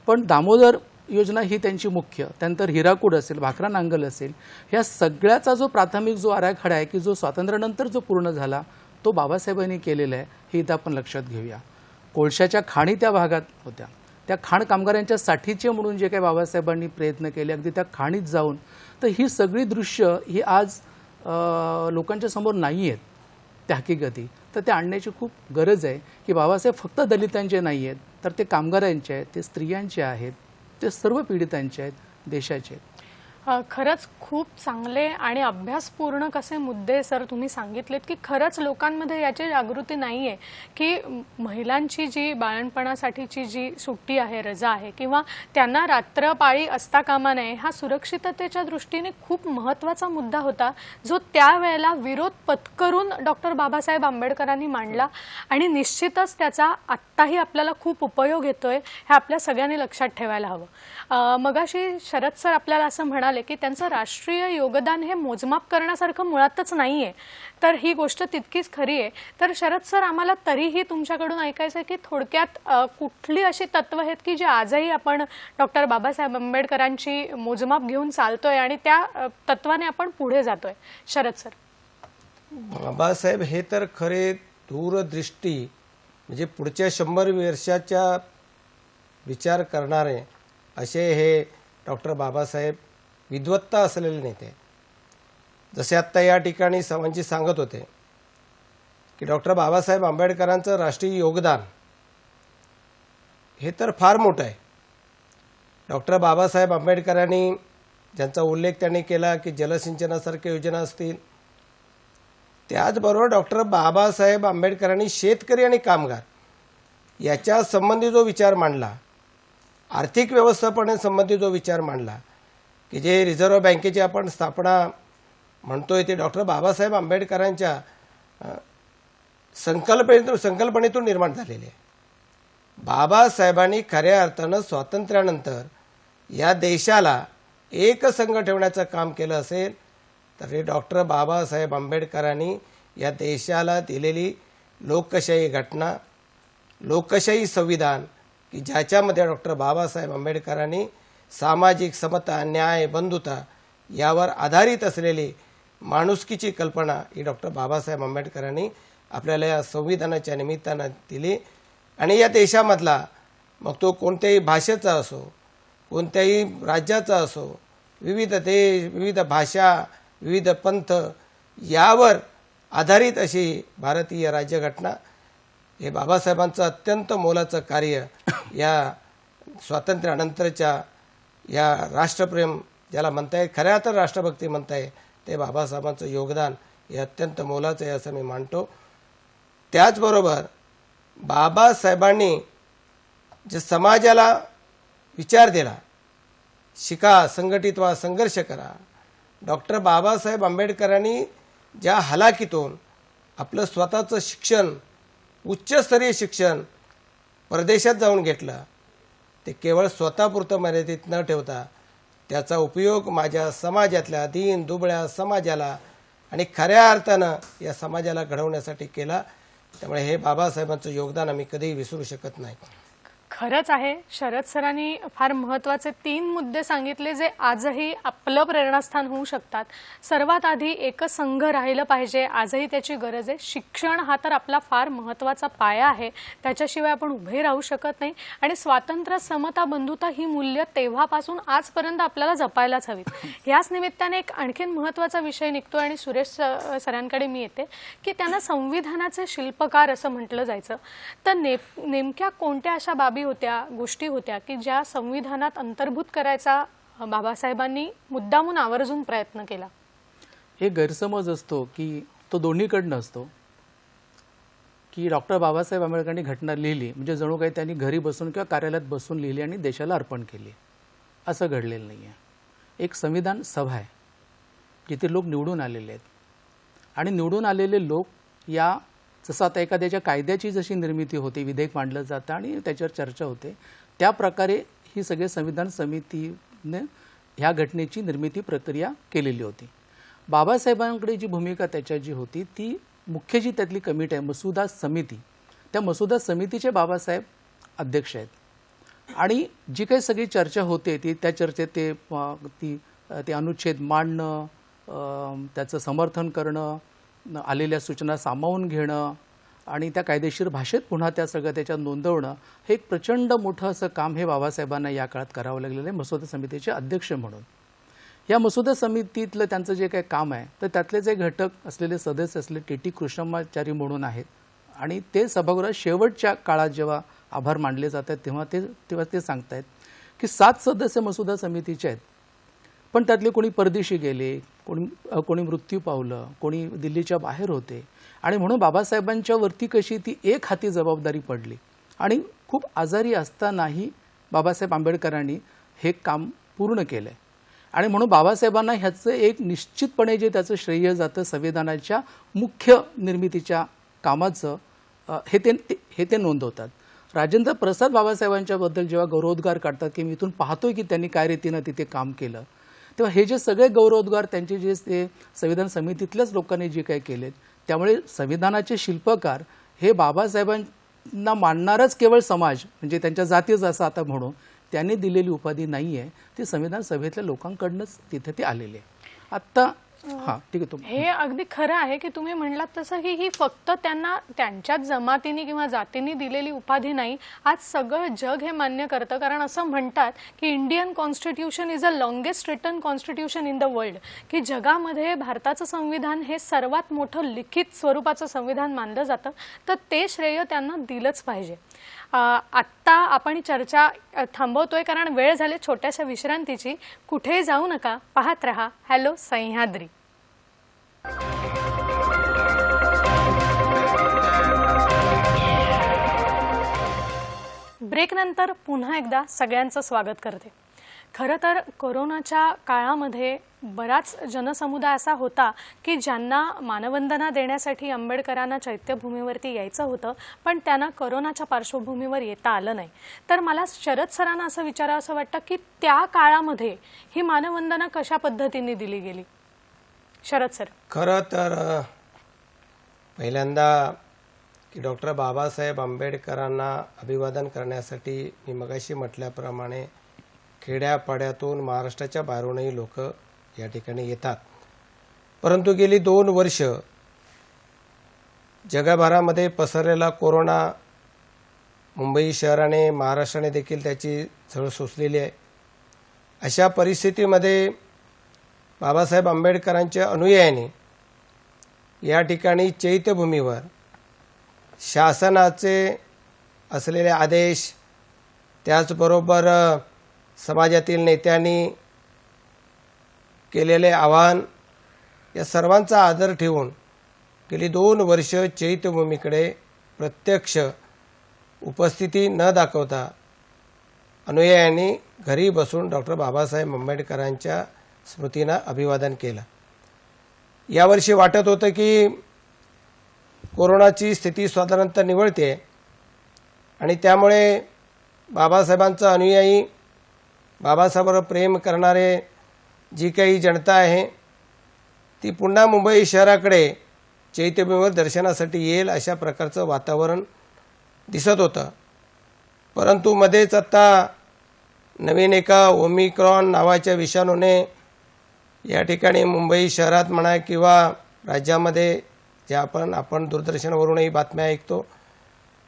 पण दामोदर योजना ही त्यांची मुख्य. त्यानंतर हिराकूड असेल, भाकरा नांगल असेल, ह्या सगळ्याचा जो प्राथमिक जो आराखडा आहे की जो स्वातंत्र्यानंतर जो पूर्ण झाला तो बाबासाहेबांनी केलेला आहे, हे इथं आपण लक्षात घेऊया. कोळशाच्या खाणी त्या भागात होत्या, त्या खाण कामगारांच्या साठीचे म्हणून जे काही बाबासाहेबांनी प्रयत्न केले अगदी त्या खाणीत जाऊन, तर ही सगळी दृश्य ही आज लोकांच्या समोर नाही आहेत त्या हकीकती. तर ते आणण्याची खूप गरज आहे की बाबासाहेब फक्त दलितांचे नाही आहेत, तर ते कामगारांचे आहेत, ते स्त्रियांचे आहेत, ते सर्व पीडितांचे आहेत, देशाचे आहेत. खरंच खूप चांगले आणि अभ्यासपूर्ण कसे मुद्दे सर तुम्ही सांगितलेत की खरंच लोकांमध्ये याची जागृती नाहीये की महिलांची जी बाळणपणासाठीची जी सुट्टी आहे, रजा आहे किंवा त्यांना रात्रपाळी असता कामा नये, हा सुरक्षिततेच्या दृष्टीने खूप महत्त्वाचा मुद्दा होता जो त्यावेळेला विरोध पत्करून डॉक्टर बाबासाहेब आंबेडकरांनी मांडला आणि निश्चितच त्याचा आत्ताही आपल्याला खूप उपयोग येतोय हे आपल्या सगळ्यांनी लक्षात ठेवायला हवं. मगाशी शरद सर आपल्याला असं म्हणाले की त्यांचं राष्ट्रीय योगदान हे मोजमाप करण्यासारखं मुळातच नाहीये, तर ही गोष्ट तितकीच खरी आहे. तर शरद सर, आम्हाला तरीही तुमच्याकडून ऐकायचं आहे की थोडक्यात कुठली अशी तत्व आहेत की जी आजही आपण डॉक्टर बाबासाहेब आंबेडकरांची मोजमाप घेऊन चालतोय आणि त्या तत्वाने आपण पुढे जातोय. शरद सर. बाबासाहेब हे तर खरे दूरदृष्टी म्हणजे पुढच्या 100 वर्षाच्या विचार करणारे असे हे डॉक्टर बाबासाहेब विद्वत्ता असलेले नेते. जसे आत्ता या ठिकाणी सावंतजी सांगत होते की डॉक्टर बाबासाहेब आंबेडकरांचं राष्ट्रीय योगदान हे तर फार मोठं आहे. डॉक्टर बाबासाहेब आंबेडकरांनी ज्यांचा उल्लेख त्यांनी केला की जलसिंचनासारख्या योजना असतील, त्याचबरोबर डॉक्टर बाबासाहेब आंबेडकरांनी शेतकरी आणि कामगार याच्या संबंधी जो विचार मांडला, आर्थिक व्यवस्थापनेसंबंधी जो विचार मांडला की जे रिझर्व्ह बँकेची आपण स्थापना म्हणतोय ते डॉक्टर बाबासाहेब आंबेडकरांच्या संकल्पनेतून निर्माण झालेले आहे. बाबासाहेबांनी खऱ्या अर्थानं स्वातंत्र्यानंतर या देशाला एकसंघ ठेवण्याचं काम केलं असेल तर हे डॉक्टर बाबासाहेब आंबेडकरांनी या देशाला दिलेली लोकशाही घटना, लोकशाही संविधान की ज्याच्यामध्ये डॉक्टर बाबासाहेब आंबेडकरांनी सामाजिक समता, न्याय, बंधुता यावर आधारित असलेली माणुसकीची कल्पना ही डॉक्टर बाबासाहेब आंबेडकरांनी आपल्याला या संविधानाच्या निमित्तानं दिली. आणि या देशामधला मग तो कोणत्याही भाषेचा असो, कोणत्याही राज्याचा असो, विविध देश, विविध भाषा, विविध पंथ यावर आधारित अशी भारतीय राज्यघटना हे बाबासाहेबांचं अत्यंत मोलाचं कार्य या स्वातंत्र्यानंतरच्या या राष्ट्रप्रेम ज्याला म्हणताय, खऱ्या तर राष्ट्रभक्ती म्हणताय, ते बाबासाहेबांचं योगदान हे अत्यंत मोलाचं आहे असं मी मानतो. त्याचबरोबर बाबासाहेबांनी जे समाजाला विचार दिला, शिका, संघटित व्हा, संघर्ष करा. डॉक्टर बाबासाहेब आंबेडकरांनी ज्या हलाखीतून आपलं स्वतःचं शिक्षण, उच्चस्तरीय शिक्षण परदेशात जाऊन घेतलं, ते केवळ स्वतःपुरतं मर्यादित न ठेवता त्याचा उपयोग माझ्या समाजातल्या दीन दुबळ्या समाजाला आणि खऱ्या अर्थानं या समाजाला घडवण्यासाठी केला. त्यामुळे हे बाबासाहेबांचं योगदान आम्ही कधीही विसरू शकत नाही. खरंच आहे. शरद सरांनी फार महत्त्वाचे 3 मुद्दे सांगितले जे आजही आपलं प्रेरणास्थान होऊ शकतात. सर्वात आधी एकसंघ राहिलं पाहिजे, आजही त्याची गरज आहे. शिक्षण हा तर आपला फार महत्त्वाचा पाया आहे, त्याच्याशिवाय आपण उभे राहू शकत नाही. आणि स्वातंत्र्य, समता, बंधुता ही मूल्य तेव्हापासून आजपर्यंत आपल्याला जपायलाच हवीत. याच निमित्ताने एक आणखीन महत्त्वाचा विषय निघतो आणि सुरेश सरांकडे मी येते की त्यांना संविधानाचे शिल्पकार असं म्हटलं जायचं. तर नेमक्या कोणत्या अशा बाबी होत्या, गोष्टी होत्या की ज्या संविधानात अंतर्भूत करायचा बाबासाहेबांनी मुद्दामून आवर्जून प्रयत्न केला? एक गैरसमज असतो की तो दोन्हीकडनं असतो की डॉक्टर बाबासाहेब आंबेडकरांनी घटना लिहिली म्हणजे जणू काही त्यांनी घरी बसून किंवा कार्यालयात बसून लिहिली आणि देशाला अर्पण केली. असं घडलेलं नाही आहे. एक संविधान सभा आहे जिथे लोक निवडून आलेले आहेत आणि निवडून आलेले लोक या जसं आता एखाद्याच्या कायद्याची जशी निर्मिती होते, विधेयक मांडलं जातं आणि त्याच्यावर चर्चा होते, त्या प्रकारे ही सगळे संविधान समितीने ह्या घटनेची निर्मिती प्रक्रिया केलेली होती. बाबासाहेबांकडे जी भूमिका त्याच्या जी होती ती मुख्य जी त्यातली कमिटी आहे मसुदा समिती, त्या मसुदा समितीचे बाबासाहेब अध्यक्ष आहेत आणि जी काही सगळी चर्चा होते ती त्या चर्चेत ते अनुच्छेद मांडणं, त्याचं समर्थन करणं, आलेल्या सूचना सामावून घेणं आणि त्या कायदेशीर भाषेत पुन्हा त्या सगळं त्याच्यात नोंदवणं हे एक प्रचंड मोठं असं काम हे बाबासाहेबांना या काळात करावं लागलेलं आहे मसुदा समितीचे अध्यक्ष म्हणून. या मसुदा समितीतलं त्यांचं जे काही काम आहे तर त्यातले जे घटक असलेले सदस्य असले टी कृष्णमाचारी म्हणून आहेत आणि ते सभागृहात शेवटच्या काळात जेव्हा आभार मानले जातात तेव्हा ते सांगतायत की 7 सदस्य मसुदा समितीचे आहेत पण त्यातले कोणी परदेशी गेले, कोणी मृत्यू पावलं, कोणी दिल्लीच्या बाहेर होते आणि म्हणून बाबासाहेबांच्या वरती कशी ती एक हाती जबाबदारी पडली आणि खूप आजारी असतानाही बाबासाहेब आंबेडकरांनी हे काम पूर्ण केलं आहे आणि म्हणून बाबासाहेबांना ह्याचं एक निश्चितपणे जे त्याचं श्रेय जातं संविधानाच्या मुख्य निर्मितीच्या कामाचं हे ते नोंदवतात. राजेंद्र प्रसाद बाबासाहेबांच्याबद्दल जेव्हा गौरवोद्गार काढतात की मी इथून पाहतोय की त्यांनी काय रीतीनं तिथे काम केलं, तेव्हा हे जे सगळे गौरवोद्गार त्यांचे जे ते संविधान समितीतल्याच लोकांनी जे काही केलेत, त्यामुळे संविधानाचे शिल्पकार हे बाबासाहेबांना मानणारच केवळ समाज म्हणजे त्यांच्या जातीच असं आता म्हणू त्यांनी दिलेली उपाधी नाही आहे, ती संविधान सभेतल्या लोकांकडनंच तिथे ती आलेली आहे. आत्ता हां ठीक आहे. हे अगदी खरं आहे की तुम्ही म्हणलात तसं की ही फक्त त्यांना त्यांच्याच जमातीने किंवा जातीने दिलेली उपाधी नाही, आज सगळं जग हे मान्य करतं. कारण असं म्हणतात की Indian constitution is a longest written constitution in the world, की जगामध्ये भारताचं संविधान हे सर्वात मोठं लिखित स्वरूपाचं संविधान मानलं जातं, तर ते श्रेय त्यांना दिलंच पाहिजे. आत्ता आपण चर्चा थांबवतोय कारण वेळ झाली छोट्याशा विश्रांतीची. कुठेही जाऊ नका, पाहत रहा हॅलो सह्याद्री. ब्रेकनंतर पुन्हा एकदा सगळ्यांचं स्वागत करते. खरं तर कोरोनाच्या काळामध्ये बराच जनसमुदाय असा होता की ज्यांना मानवंदना देण्यासाठी आंबेडकरांना चैत्यभूमीवरती यायचं होतं, पण त्यांना कोरोनाच्या पार्श्वभूमीवर येता आलं नाही. तर मला शरद सरांना असं विचारावं वाटतं की त्या काळामध्ये ही मानवंदना कशा पद्धतीने दिली गेली. शरद सर. खरं तर पहिल्यांदा की डॉक्टर बाबासाहेब आंबेडकरांना अभिवादन करण्यासाठी मी मगाशी म्हटल्याप्रमाणे खेड्यापाड्यातून महाराष्ट्राच्या बाहेरूनही लोक या ठिकाणी येतात. परंतु गेली 2 वर्ष जगभरामध्ये पसरलेला कोरोना मुंबई शहराने महाराष्ट्राने देखील त्याची झळ सोसलेली आहे. अशा परिस्थितीमध्ये बाबासाहेब आंबेडकरांच्या अनुयायांनी या ठिकाणी चैत्यभूमीवर शासनाचे असलेले आदेश, त्याचबरोबर समाजातील नेत्यांनी केलेले आवाहन, या सर्वांचा आदर ठेवून गेली 2 वर्ष चैत्यभूमीकडे प्रत्यक्ष उपस्थिती न दाखवता अनुयायांनी घरी बसून डॉक्टर बाबासाहेब आंबेडकरांच्या स्मृतींना अभिवादन केलं. यावर्षी वाटत होतं की कोरोनाची स्थिती साधारणतः निवळते आणि त्यामुळे बाबासाहेबांचा अनुयायी, बाबासाहेबांवर प्रेम करणारे जी काही जनता आहे ती पुन्हा मुंबई शहराकडे चैत्यभूमीवर दर्शनासाठी येईल अशा प्रकारचं वातावरण दिसत होतं. परंतु मध्येच आता नवीन एका ओमिक्रॉन नावाच्या विषाणूने या ठिकाणी मुंबई शहरात म्हणा किंवा राज्यामध्ये जे आपण दूरदर्शनवरूनही बातम्या ऐकतो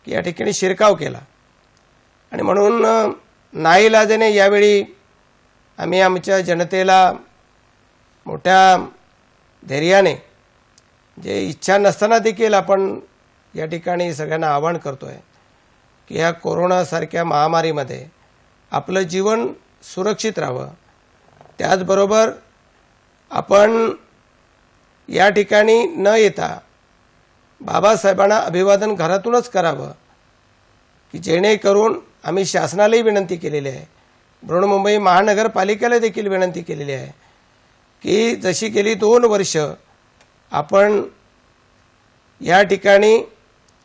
की या ठिकाणी शिरकाव केला आणि म्हणून नाईलाजाने यावेळी आम्ही आमच्या जनतेला मोठ्या धैर्याने, जे इच्छा नसताना देखील आपण या ठिकाणी सगळ्यांना आवाहन करतोय की या कोरोनासारख्या महामारीमध्ये आपलं जीवन सुरक्षित राहावं. त्याचबरोबर आपण या ठिकाणी न येता बाबासाहेबांना अभिवादन घरातूनच करावं, की जेणेकरून आम्ही शासनालाही विनंती केलेली आहे, बृहन्मुंबई महानगरपालिकेला देखील विनंती केलेली आहे की जशी गेली 2 वर्ष आपण या ठिकाणी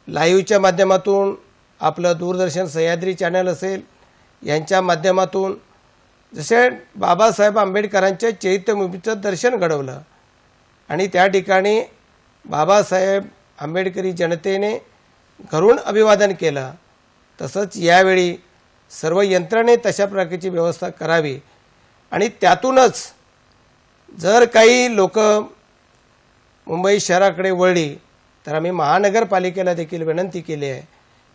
लाईव्हच्या माध्यमातून, आपलं दूरदर्शन सह्याद्री चॅनल असेल यांच्या माध्यमातून जसे बाबासाहेब आंबेडकरांच्या चैत्यभूमीचं दर्शन घडवलं आणि त्या ठिकाणी बाबासाहेब आंबेडकरी जनतेने घरून अभिवादन केलं, तसंच यावेळी सर्व यंत्रणे तशा प्रकारची व्यवस्था करावी. आणि त्यातूनच जर काही लोक मुंबई शहराकडे वळली तर आम्ही महानगरपालिकेला देखील विनंती केली आहे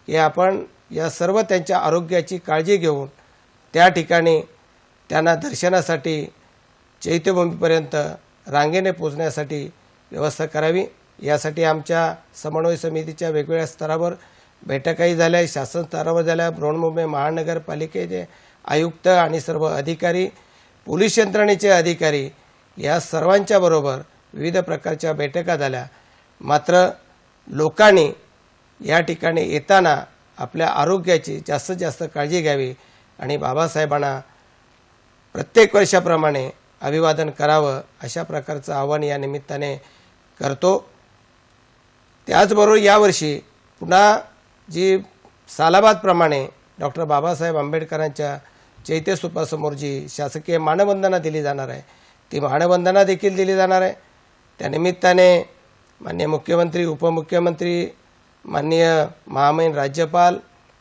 की आपण या सर्व त्यांच्या आरोग्याची काळजी घेऊन त्या ठिकाणी त्यांना दर्शनासाठी चैत्यभूमीपर्यंत रांगेने पोचण्यासाठी व्यवस्था करावी. यासाठी आमच्या समन्वय समितीच्या वेगवेगळ्या स्तरावर बैठकाही झाल्या, शासन स्तरावर झाल्या, बृहन्मुंबई महानगरपालिकेचे आयुक्त आणि सर्व अधिकारी पोलीस यंत्रणेचे अधिकारी या सर्वांच्या बरोबर विविध प्रकारच्या बैठका झाल्या. मात्र लोकांनी या ठिकाणी येताना आपल्या आरोग्याची जास्तीत जास्त काळजी घ्यावी आणि बाबासाहेबांना प्रत्येक वर्षाप्रमाणे अभिवादन करावं अशा प्रकारचं आवाहन या निमित्ताने करतो. त्याचबरोबर यावर्षी पुन्हा जी सालाबादप्रमाणे डॉक्टर बाबासाहेब आंबेडकरांच्या चैत्यस्तूपासमोर जी शासकीय मानवंदना दिली जाणार आहे ती मानवंदना देखील दिली जाणार आहे. त्यानिमित्ताने माननीय मुख्यमंत्री, उपमुख्यमंत्री, माननीय महामहिम राज्यपाल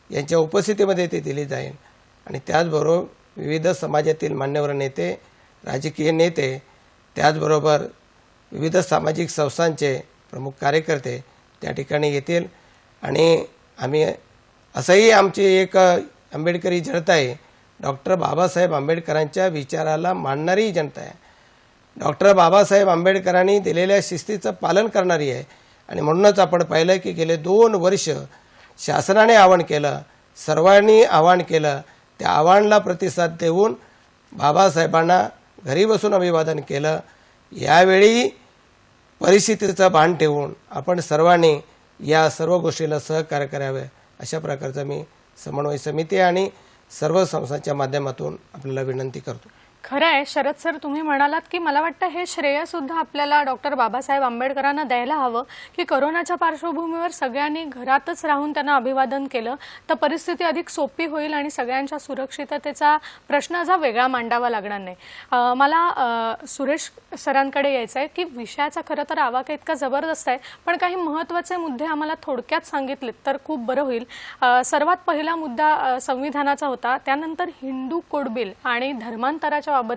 यांच्या उपस्थितीमध्ये ती दिली जाईल. आणि त्याचबरोबर विविध समाजातील मान्यवर नेते, राजकीय नेते, त्याचबरोबर विविध सामाजिक संस्थांचे प्रमुख कार्यकर्ते त्या ठिकाणी येतील. आणि आम्ही असंही आमची एक आंबेडकरी जनता आहे, डॉक्टर बाबासाहेब आंबेडकरांच्या विचाराला मानणारी जनता आहे. डॉक्टर बाबासाहेब आंबेडकरांनी दिलेल्या शिस्तीचं पालन करणारी आहे. आणि म्हणूनच आपण पाहिलं की गेले 2 वर्ष शासनाने आवाहन केलं, सर्वांनी आवाहन केलं, त्या आव्हानाला प्रतिसाद देऊन बाबासाहेबांना घरी बसून अभिवादन केलं. यावेळी परिस्थितीचं भान ठेवून आपण सर्वांनी या सर्व गोष्टीला सहकार्य करावे अशा प्रकारचा मी समन्वय समिती आणि सर्व संस्थांच्या माध्यमातून आपल्याला विनंती करतो. खरं आहे शरद सर, तुम्ही म्हणालात की मला वाटतं हे श्रेय सुद्धा आपल्याला डॉक्टर बाबासाहेब आंबेडकरांना द्यायला हवं की कोरोनाच्या पार्श्वभूमीवर सगळ्यांनी घरातच राहून त्यांना अभिवादन केलं तर परिस्थिती अधिक सोपी होईल आणि सगळ्यांच्या सुरक्षिततेचा प्रश्न असा वेगळा मांडावा लागणार नाही. मला सुरेश सरांकडे यायचं आहे की विषयाचा खरं तर आवाका इतका जबरदस्त आहे, पण काही महत्त्वाचे मुद्दे आम्हाला थोडक्यात सांगितलेत तर खूप बरं होईल. सर्वात पहिला मुद्दा संविधानाचा होता, त्यानंतर हिंदू कोड बिल आणि धर्मांतराच्या बाबत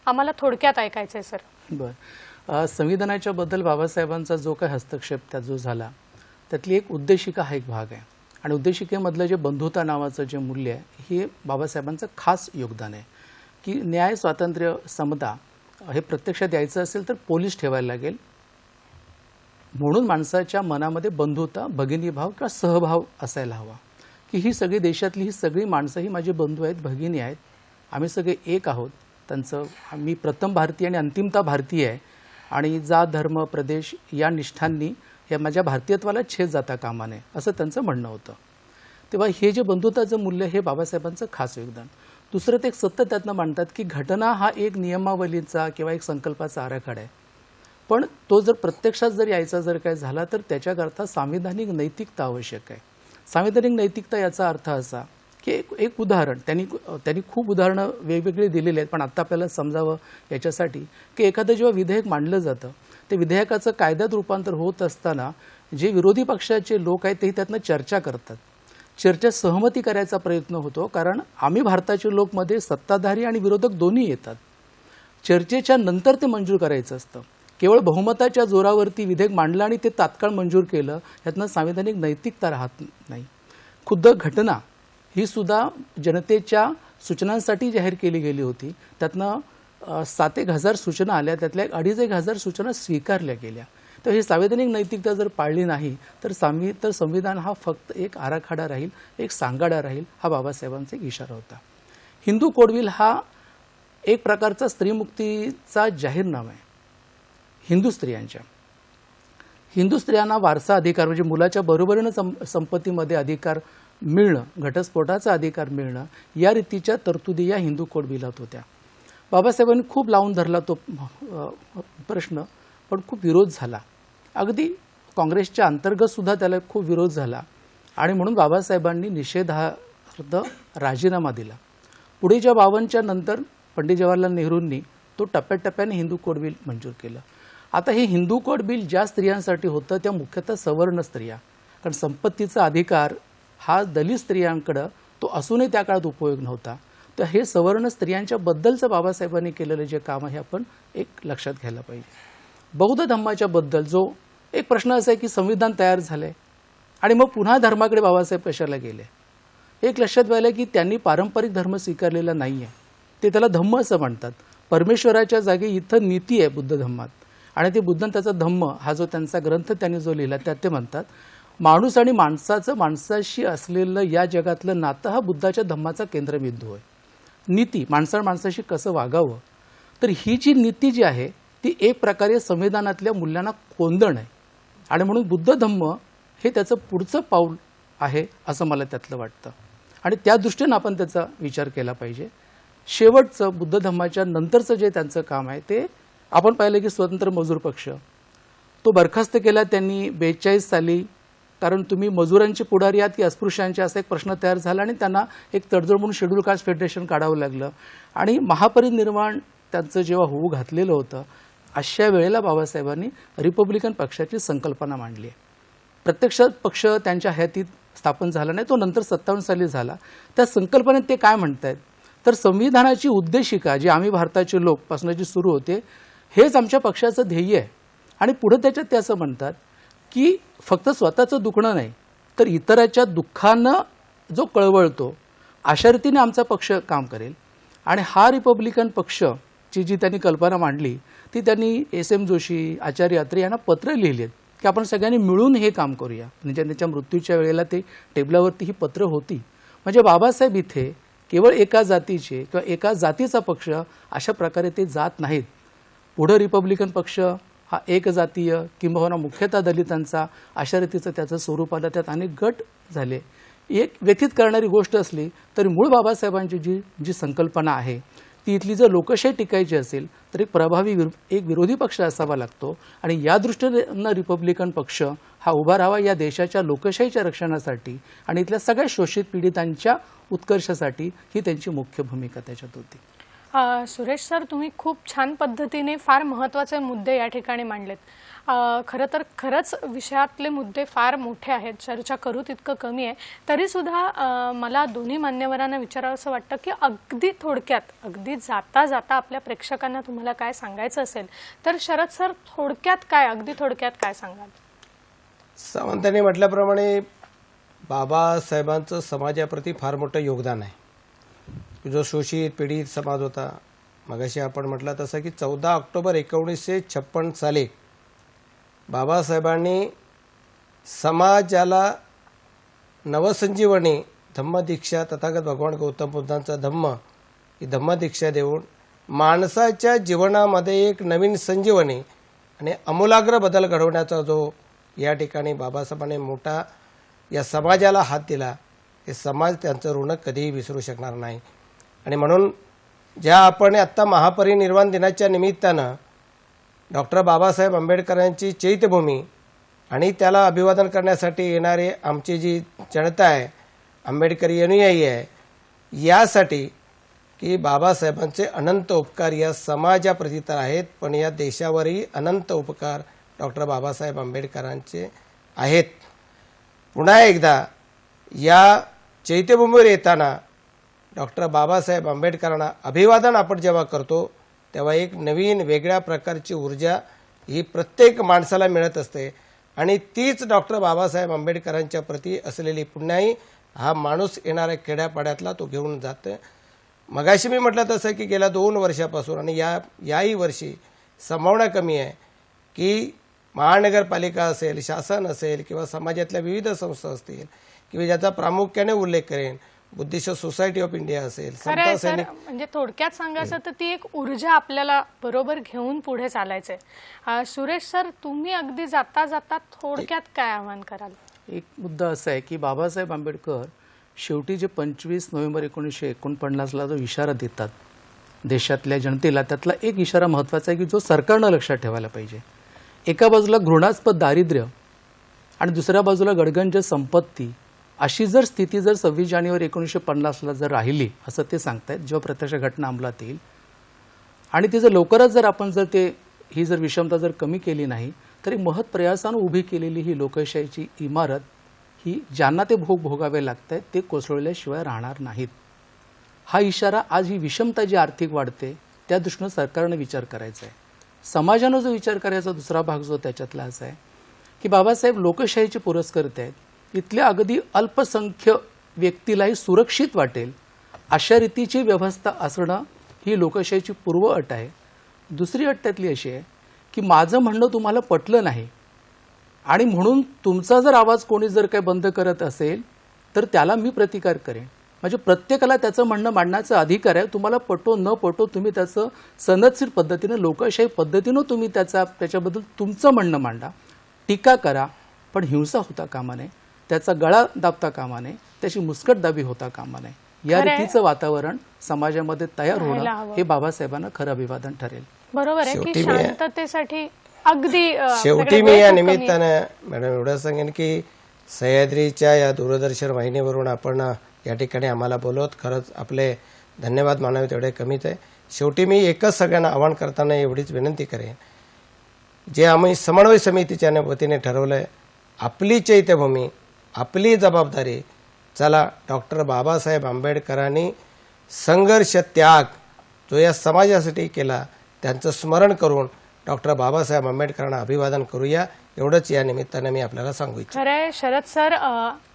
आम्हाला थोडक्यात ऐकायचंय सर. बरं, संविधानाच्या बद्दल बाबासाहेबांचा जो काही हस्तक्षेप त्यात जो झाला त्यातली एक उद्देशिका हा एक भाग आहे. आणि उद्देशिकेमधलं जे बंधुता नावाचं जे मूल्य आहे हे बाबासाहेबांचं खास योगदान आहे की न्याय, स्वातंत्र्य, समता हे प्रत्यक्षात यायचं असेल तर पोलीस ठेवायला लागेल. म्हणून माणसाच्या मनामध्ये बंधुता, भगिनीभाव किंवा सहभाव असायला हवा की ही सगळी देशातली ही सगळी माणसं ही माझी बंधू आहेत, भगिनी आहेत, आम्ही सगळे एक आहोत. त्यांचं मी प्रथम भारतीय आणि अंतिमता भारतीय आहे आणि जात, धर्म, प्रदेश या निष्ठांनी या माझ्या भारतीयत्वाला छेद जाता कामा नये असं त्यांचं म्हणणं होतं. तेव्हा हे जे बंधुताचं मूल्य हे बाबासाहेबांचं खास योगदान. दुसरं ते एक सतत त्यातनं मांडतात की घटना हा एक नियमावलीचा किंवा एक संकल्पाचा आराखडा आहे, पण तो जर प्रत्यक्षात जर यायचा जर काय झाला तर त्याच्याकरता सांविधानिक नैतिकता आवश्यक आहे. सांविधानिक नैतिकता याचा अर्थ असा की एक उदाहरण त्यांनी खूप उदाहरणं वेगवेगळी दिलेली आहेत, पण आता आपल्याला समजावं याच्यासाठी की एखादं जेव्हा विधेयक मांडलं जातं ते विधेयकाचं कायद्यात रूपांतर होत असताना जे विरोधी पक्षाचे लोक आहेत ते त्यातनं चर्चा करतात. चर्चा सहमती करायचा प्रयत्न होतो, कारण आम्ही भारताचे लोकमध्ये सत्ताधारी आणि विरोधक दोन्ही येतात. चर्चेच्या नंतर ते मंजूर करायचं असतं. केवळ बहुमताच्या जोरावरती विधेयक मांडलं आणि ते तात्काळ मंजूर केलं यातनं सांविधानिक नैतिकता राहत नाही. खुद्द घटना ही सुद्धा जनतेच्या सूचनांसाठी जाहीर केली गेली होती. त्यातनं 7,000 सूचना आल्या, त्यातल्या 2,500 सूचना स्वीकारल्या गेल्या. तर ही संवैधानिक नैतिकता जर पाळली नाही तर संविधान हा फक्त एक आराखडा राहील, एक सांगाडा राहील. हा बाबासाहेबांचा एक इशारा होता. हिंदू कोड बिल हा एक प्रकारचा स्त्रीमुक्तीचा जाहीरनामा आहे. हिंदू स्त्रियांना वारसा अधिकार म्हणजे मुलाच्या बरोबरीनं संपत्तीमध्ये अधिकार मिळणं, घटस्फोटाचा अधिकार मिळणं या रीतीच्या तरतुदी या हिंदू कोड बिलात होत्या. बाबासाहेबांनी खूप लावून धरला तो प्रश्न, पण खूप विरोध झाला. अगदी काँग्रेसच्या अंतर्गत सुद्धा त्याला खूप विरोध झाला आणि म्हणून बाबासाहेबांनी निषेधार्थ राजीनामा दिला. पुढेच्या 52च्या नंतर पंडित जवाहरलाल नेहरूंनी तो टप्प्याटप्प्याने हिंदू कोड बिल मंजूर केलं. आता हे हिंदू कोड बिल ज्या स्त्रियांसाठी होतं त्या मुख्यतः सवर्ण स्त्रिया, कारण संपत्तीचा अधिकार हा दलित स्त्रियांकडं तो असूनही त्या काळात उपयोग नव्हता. तर हे सवर्ण स्त्रियांच्या बद्दलचं बाबासाहेबांनी केलेलं जे काम आहे आपण एक लक्षात घ्यायला पाहिजे. बौद्ध धम्माच्या बद्दल जो एक प्रश्न असा आहे की संविधान तयार झालंय आणि मग पुन्हा धर्माकडे बाबासाहेब कशाला गेले. एक लक्षात घ्यायला की त्यांनी पारंपरिक धर्म स्वीकारलेला नाही आहे, ते त्याला धम्म असं म्हणतात. परमेश्वराच्या जागी इथं नीती आहे बुद्ध धम्मात आणि ते बुद्ध त्याचा धम्म हा जो त्यांचा ग्रंथ त्यांनी जो लिहिला त्यात ते म्हणतात माणूस आणि माणसाचं माणसाशी असलेलं या जगातलं नातं हा बुद्धाच्या धम्माचा केंद्रबिंदू आहे. नीती, माणसाशी कसं वागावं तर ही जी नीती जी आहे ती एक प्रकारे संविधानातल्या मूल्यांना कोंदण आहे आणि म्हणून बुद्ध धम्म हे त्याचं पुढचं पाऊल आहे असं मला त्यातलं वाटतं आणि त्या दृष्टीनं आपण त्याचा विचार केला पाहिजे. शेवटचं बुद्ध धम्माच्या नंतरचं जे त्यांचं काम आहे ते आपण पाहिलं की स्वतंत्र मजूर पक्ष तो बरखास्त केला त्यांनी 42 साली, कारण तुम्ही मजुरांचे पुढारी आहात की अस्पृश्यांचे असा एक प्रश्न तयार झाला आणि त्यांना एक तडजोड म्हणून शेड्यूल कास्ट फेडरेशन काढावं लागलं आणि महापरिनिर्वाण त्यांचं जेव्हा होऊ घातलेलं होतं अशा वेळेला बाबासाहेबांनी रिपब्लिकन पक्षाची संकल्पना मांडली आहे. प्रत्यक्षात पक्ष त्यांच्या हयातीत स्थापन झाला नाही, तो नंतर 57 साली झाला. त्या संकल्पनेत ते काय म्हणतायत तर संविधानाची उद्देशिका जी आम्ही भारताचे लोक पासून जी सुरू होते हेच आमच्या पक्षाचं ध्येय आहे आणि पुढे त्याच्यात ते असं म्हणतात की फक्त स्वतःचं दुखणं नाही तर इतराच्या दुःखानं जो कळवळतो अशा रीतीने आमचा पक्ष काम करेल. आणि हा रिपब्लिकन पक्षची जी त्यांनी कल्पना मांडली ती त्यांनी SM जोशी, आचार्य अत्रे यांना पत्र लिहिली आहेत की आपण सगळ्यांनी मिळून हे काम करूया. म्हणजे त्यांच्या मृत्यूच्या वेळेला ते टेबलावरती ही पत्र होती. म्हणजे बाबासाहेब इथे केवळ एका जातीचे किंवा एका जातीचा पक्ष अशा प्रकारे ते जात नाहीत. पुढं रिपब्लिकन पक्ष हा एक जातीय किंबहुना मुख्यतः दलितांचा अशा रीतीचं त्याचं स्वरूप आलं, त्यात अनेक गट झाले. एक व्यथित करणारी गोष्ट असली तरी मूळ बाबासाहेबांची जी संकल्पना आहे ती इथली जर लोकशाही टिकायची असेल तर एक प्रभावी एक विरोधी पक्ष असावा लागतो आणि या दृष्टीनं रिपब्लिकन पक्ष हा उभा राहावा या देशाच्या लोकशाहीच्या रक्षणासाठी आणि इथल्या सगळ्या शोषित पीडितांच्या उत्कर्षासाठी ही त्यांची मुख्य भूमिका त्याच्यात होती. सुरेश सर, तुम्ही खूप छान पद्धतीने फार महत्त्वाचे मुद्दे या ठिकाणी मांडलेत. खरं तर खरंच विषयातले मुद्दे फार मोठे आहेत, चर्चा करू तितकं कमी आहे. तरीसुद्धा मला दोन्ही मान्यवरांना विचारावं असं वाटतं की अगदी थोडक्यात, अगदी जाता जाता आपल्या प्रेक्षकांना तुम्हाला काय सांगायचं असेल तर शरद सर थोडक्यात काय, अगदी थोडक्यात काय सांगाल? सावंतांनी म्हटल्याप्रमाणे बाबासाहेबांचं समाजाप्रती फार मोठं योगदान आहे. जो शोषित पीडित समाज होता, मगाशी आपण म्हटलं तसं की 14 ऑक्टोबर 1956 साली बाबासाहेबांनी समाजाला नवसंजीवनी धम्मदीक्षा, तथागत भगवान गौतम बुद्धांचा धम्म ही धम्मदीक्षा देऊन माणसाच्या जीवनामध्ये एक नवीन संजीवनी आणि आमूलाग्र बदल घडवण्याचा जो या ठिकाणी बाबासाहेबांनी मोठा या समाजाला हात दिला, हे समाज त्यांचं ऋण कधीही विसरू शकणार नाही. आणि म्हणून ज्या आपण आत्ता महापरिनिर्वाण दिनाच्या निमित्तानं डॉक्टर बाबासाहेब आंबेडकरांची चैत्यभूमी आणि त्याला अभिवादन करण्यासाठी येणारे आमची जी जनता आहे, आंबेडकरी अनुयायी आहे, यासाठी की बाबासाहेबांचे अनंत उपकार या समाजाप्रती तर आहेत पण या देशावरही अनंत उपकार डॉक्टर बाबासाहेब आंबेडकरांचे आहेत. पुन्हा एकदा या चैत्यभूमीवर येताना डॉक्टर बाबासाहेब आंबेडकरांना अभिवादन आपण जेव्हा करतो तेव्हा एक नवीन वेगळ्या प्रकारची ऊर्जा ही प्रत्येक माणसाला मिळत असते आणि तीच डॉक्टर बाबासाहेब आंबेडकरांच्या प्रती असलेली पुण्याई हा माणूस येणाऱ्या खेड्यापाड्यातला तो घेऊन जातो. मगाशी मी म्हटलं तसं की गेल्या 2 वर्षापासून आणि याही वर्षी संभावना कमी आहे की महानगरपालिका असेल, शासन असेल किंवा समाजातल्या विविध संस्था असतील किंवा ज्याचा प्रामुख्याने उल्लेख करेन बुद्धिस्ट सोसायटी ऑफ इंडिया असेल, समता सैनिक, म्हणजे थोडक्यात सांगायचं तर ती एक ऊर्जा आपल्याला बरोबर घेऊन पुढे चालायचंय. सुरेश सर, तुम्ही अगदी जाता जाता थोडक्यात काय आवाहन कराल? एक मुद्दा असा आहे की बाबासाहेब आंबेडकर शेवटी जे 25 नोव्हेंबर 1949ला जो इशारा देतात देशातल्या जनतेला, त्यातला एक इशारा महत्त्वाचा आहे की जो सरकारनं लक्षात ठेवायला पाहिजे. एका बाजूला घृणास्पद दारिद्र्य आणि दुसऱ्या बाजूला गडगंज संपत्ती अशी जर स्थिती जर 26 जानेवारी 1950ला जर राहिली असं ते सांगतायत, जेव्हा प्रत्यक्ष घटना अंमलात येईल आणि ती जर लवकरच जर आपण जर ही जर विषमता जर कमी केली नाही तर एक महत् प्रयासानं उभी केलेली ही लोकशाहीची इमारत ही ज्यांना ते भोग भोगावे लागत आहेत ते कोसळल्याशिवाय राहणार नाहीत. हा इशारा आज ही विषमता जी आर्थिक वाढते त्या दृष्टीनं सरकारनं विचार करायचा आहे. समाजानं जो विचार करायचा दुसरा भाग जो त्याच्यातला असा आहे की बाबासाहेब लोकशाहीचे पुरस्कर्ते आहेत. इथल्या अगदी अल्पसंख्य व्यक्तीलाही सुरक्षित वाटेल अशा रीतीची व्यवस्था असणं ही लोकशाहीची पूर्व अट आहे. दुसरी अट त्यातली अशी आहे की माझं म्हणणं तुम्हाला पटलं नाही आणि म्हणून तुमचा जर आवाज कोणी जर काही बंद करत असेल तर त्याला मी प्रतिकार करेन. म्हणजे प्रत्येकाला त्याचं म्हणणं मांडण्याचा अधिकार आहे. तुम्हाला पटो न पटो तुम्ही त्याचं सनदशीर पद्धतीनं लोकशाही पद्धतीनं तुम्ही त्याच्याबद्दल तुमचं म्हणणं मांडा, टीका करा, पण हिंसा होता कामा नये, त्याचा गळा दाबता कामा नये, त्याची मुस्कटदाबी होता कामा नये. या खरंय. रीतीचं वातावरण समाजामध्ये तयार व्हायला होणं हवं. हे बाबासाहेबांना खरं अभिवादन ठरेल. बरोबर आहे की शेवटी मी- शांततेसाठी अगदी शेवटी मी या निमित्तानं मॅडम एवढं सांगेन की सह्याद्रीच्या या दूरदर्शन वाहिनीवरून आपण या ठिकाणी आम्हाला बोलवत खरंच आपले धन्यवाद मानावे तेवढे कमीच आहे. शेवटी मी एकच सगळ्यांना आवाहन करताना एवढीच विनंती करेन, जे आम्ही समन्वय समितीच्या वतीने ठरवलं आहे, आपली चैत्यभूमी, आपली जबाबदारी. चला, डॉक्टर बाबासाहेब आंबेडकरांनी संघर्ष त्याग जो या समाजासाठी केला त्यांचं स्मरण करून डॉक्टर बाबासाहेब आंबेडकरांना अभिवादन करूया, एवढंच या निमित्तानं मी आपल्याला सांगू इच्छितो. खरंय शरद सर,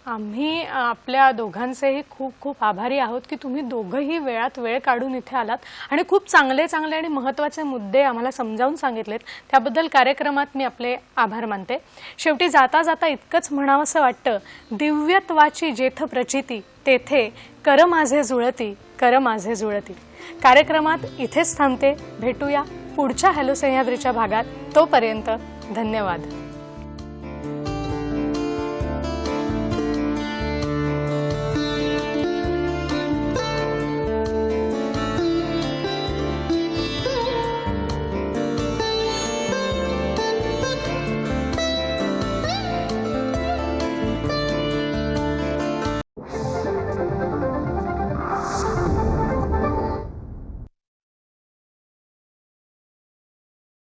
आम्ही आपल्या दोघांचेही खूप खूप आभारी आहोत की तुम्ही दोघंही वेळात वेळ काढून इथे आलात आणि खूप चांगले चांगले आणि महत्त्वाचे मुद्दे आम्हाला समजावून सांगितलेत. त्याबद्दल कार्यक्रमात मी आपले आभार मानते. शेवटी जाता जाता इतकंच म्हणावंसं वाटतं, दिव्यत्वाची जेथ प्रचिती तेथे कर माझे जुळती, कर माझे जुळती. कार्यक्रमात इथेच थांबते. भेटूया पुढच्या हॅलो सह्याद्रीच्या भागात. तोपर्यंत धन्यवाद.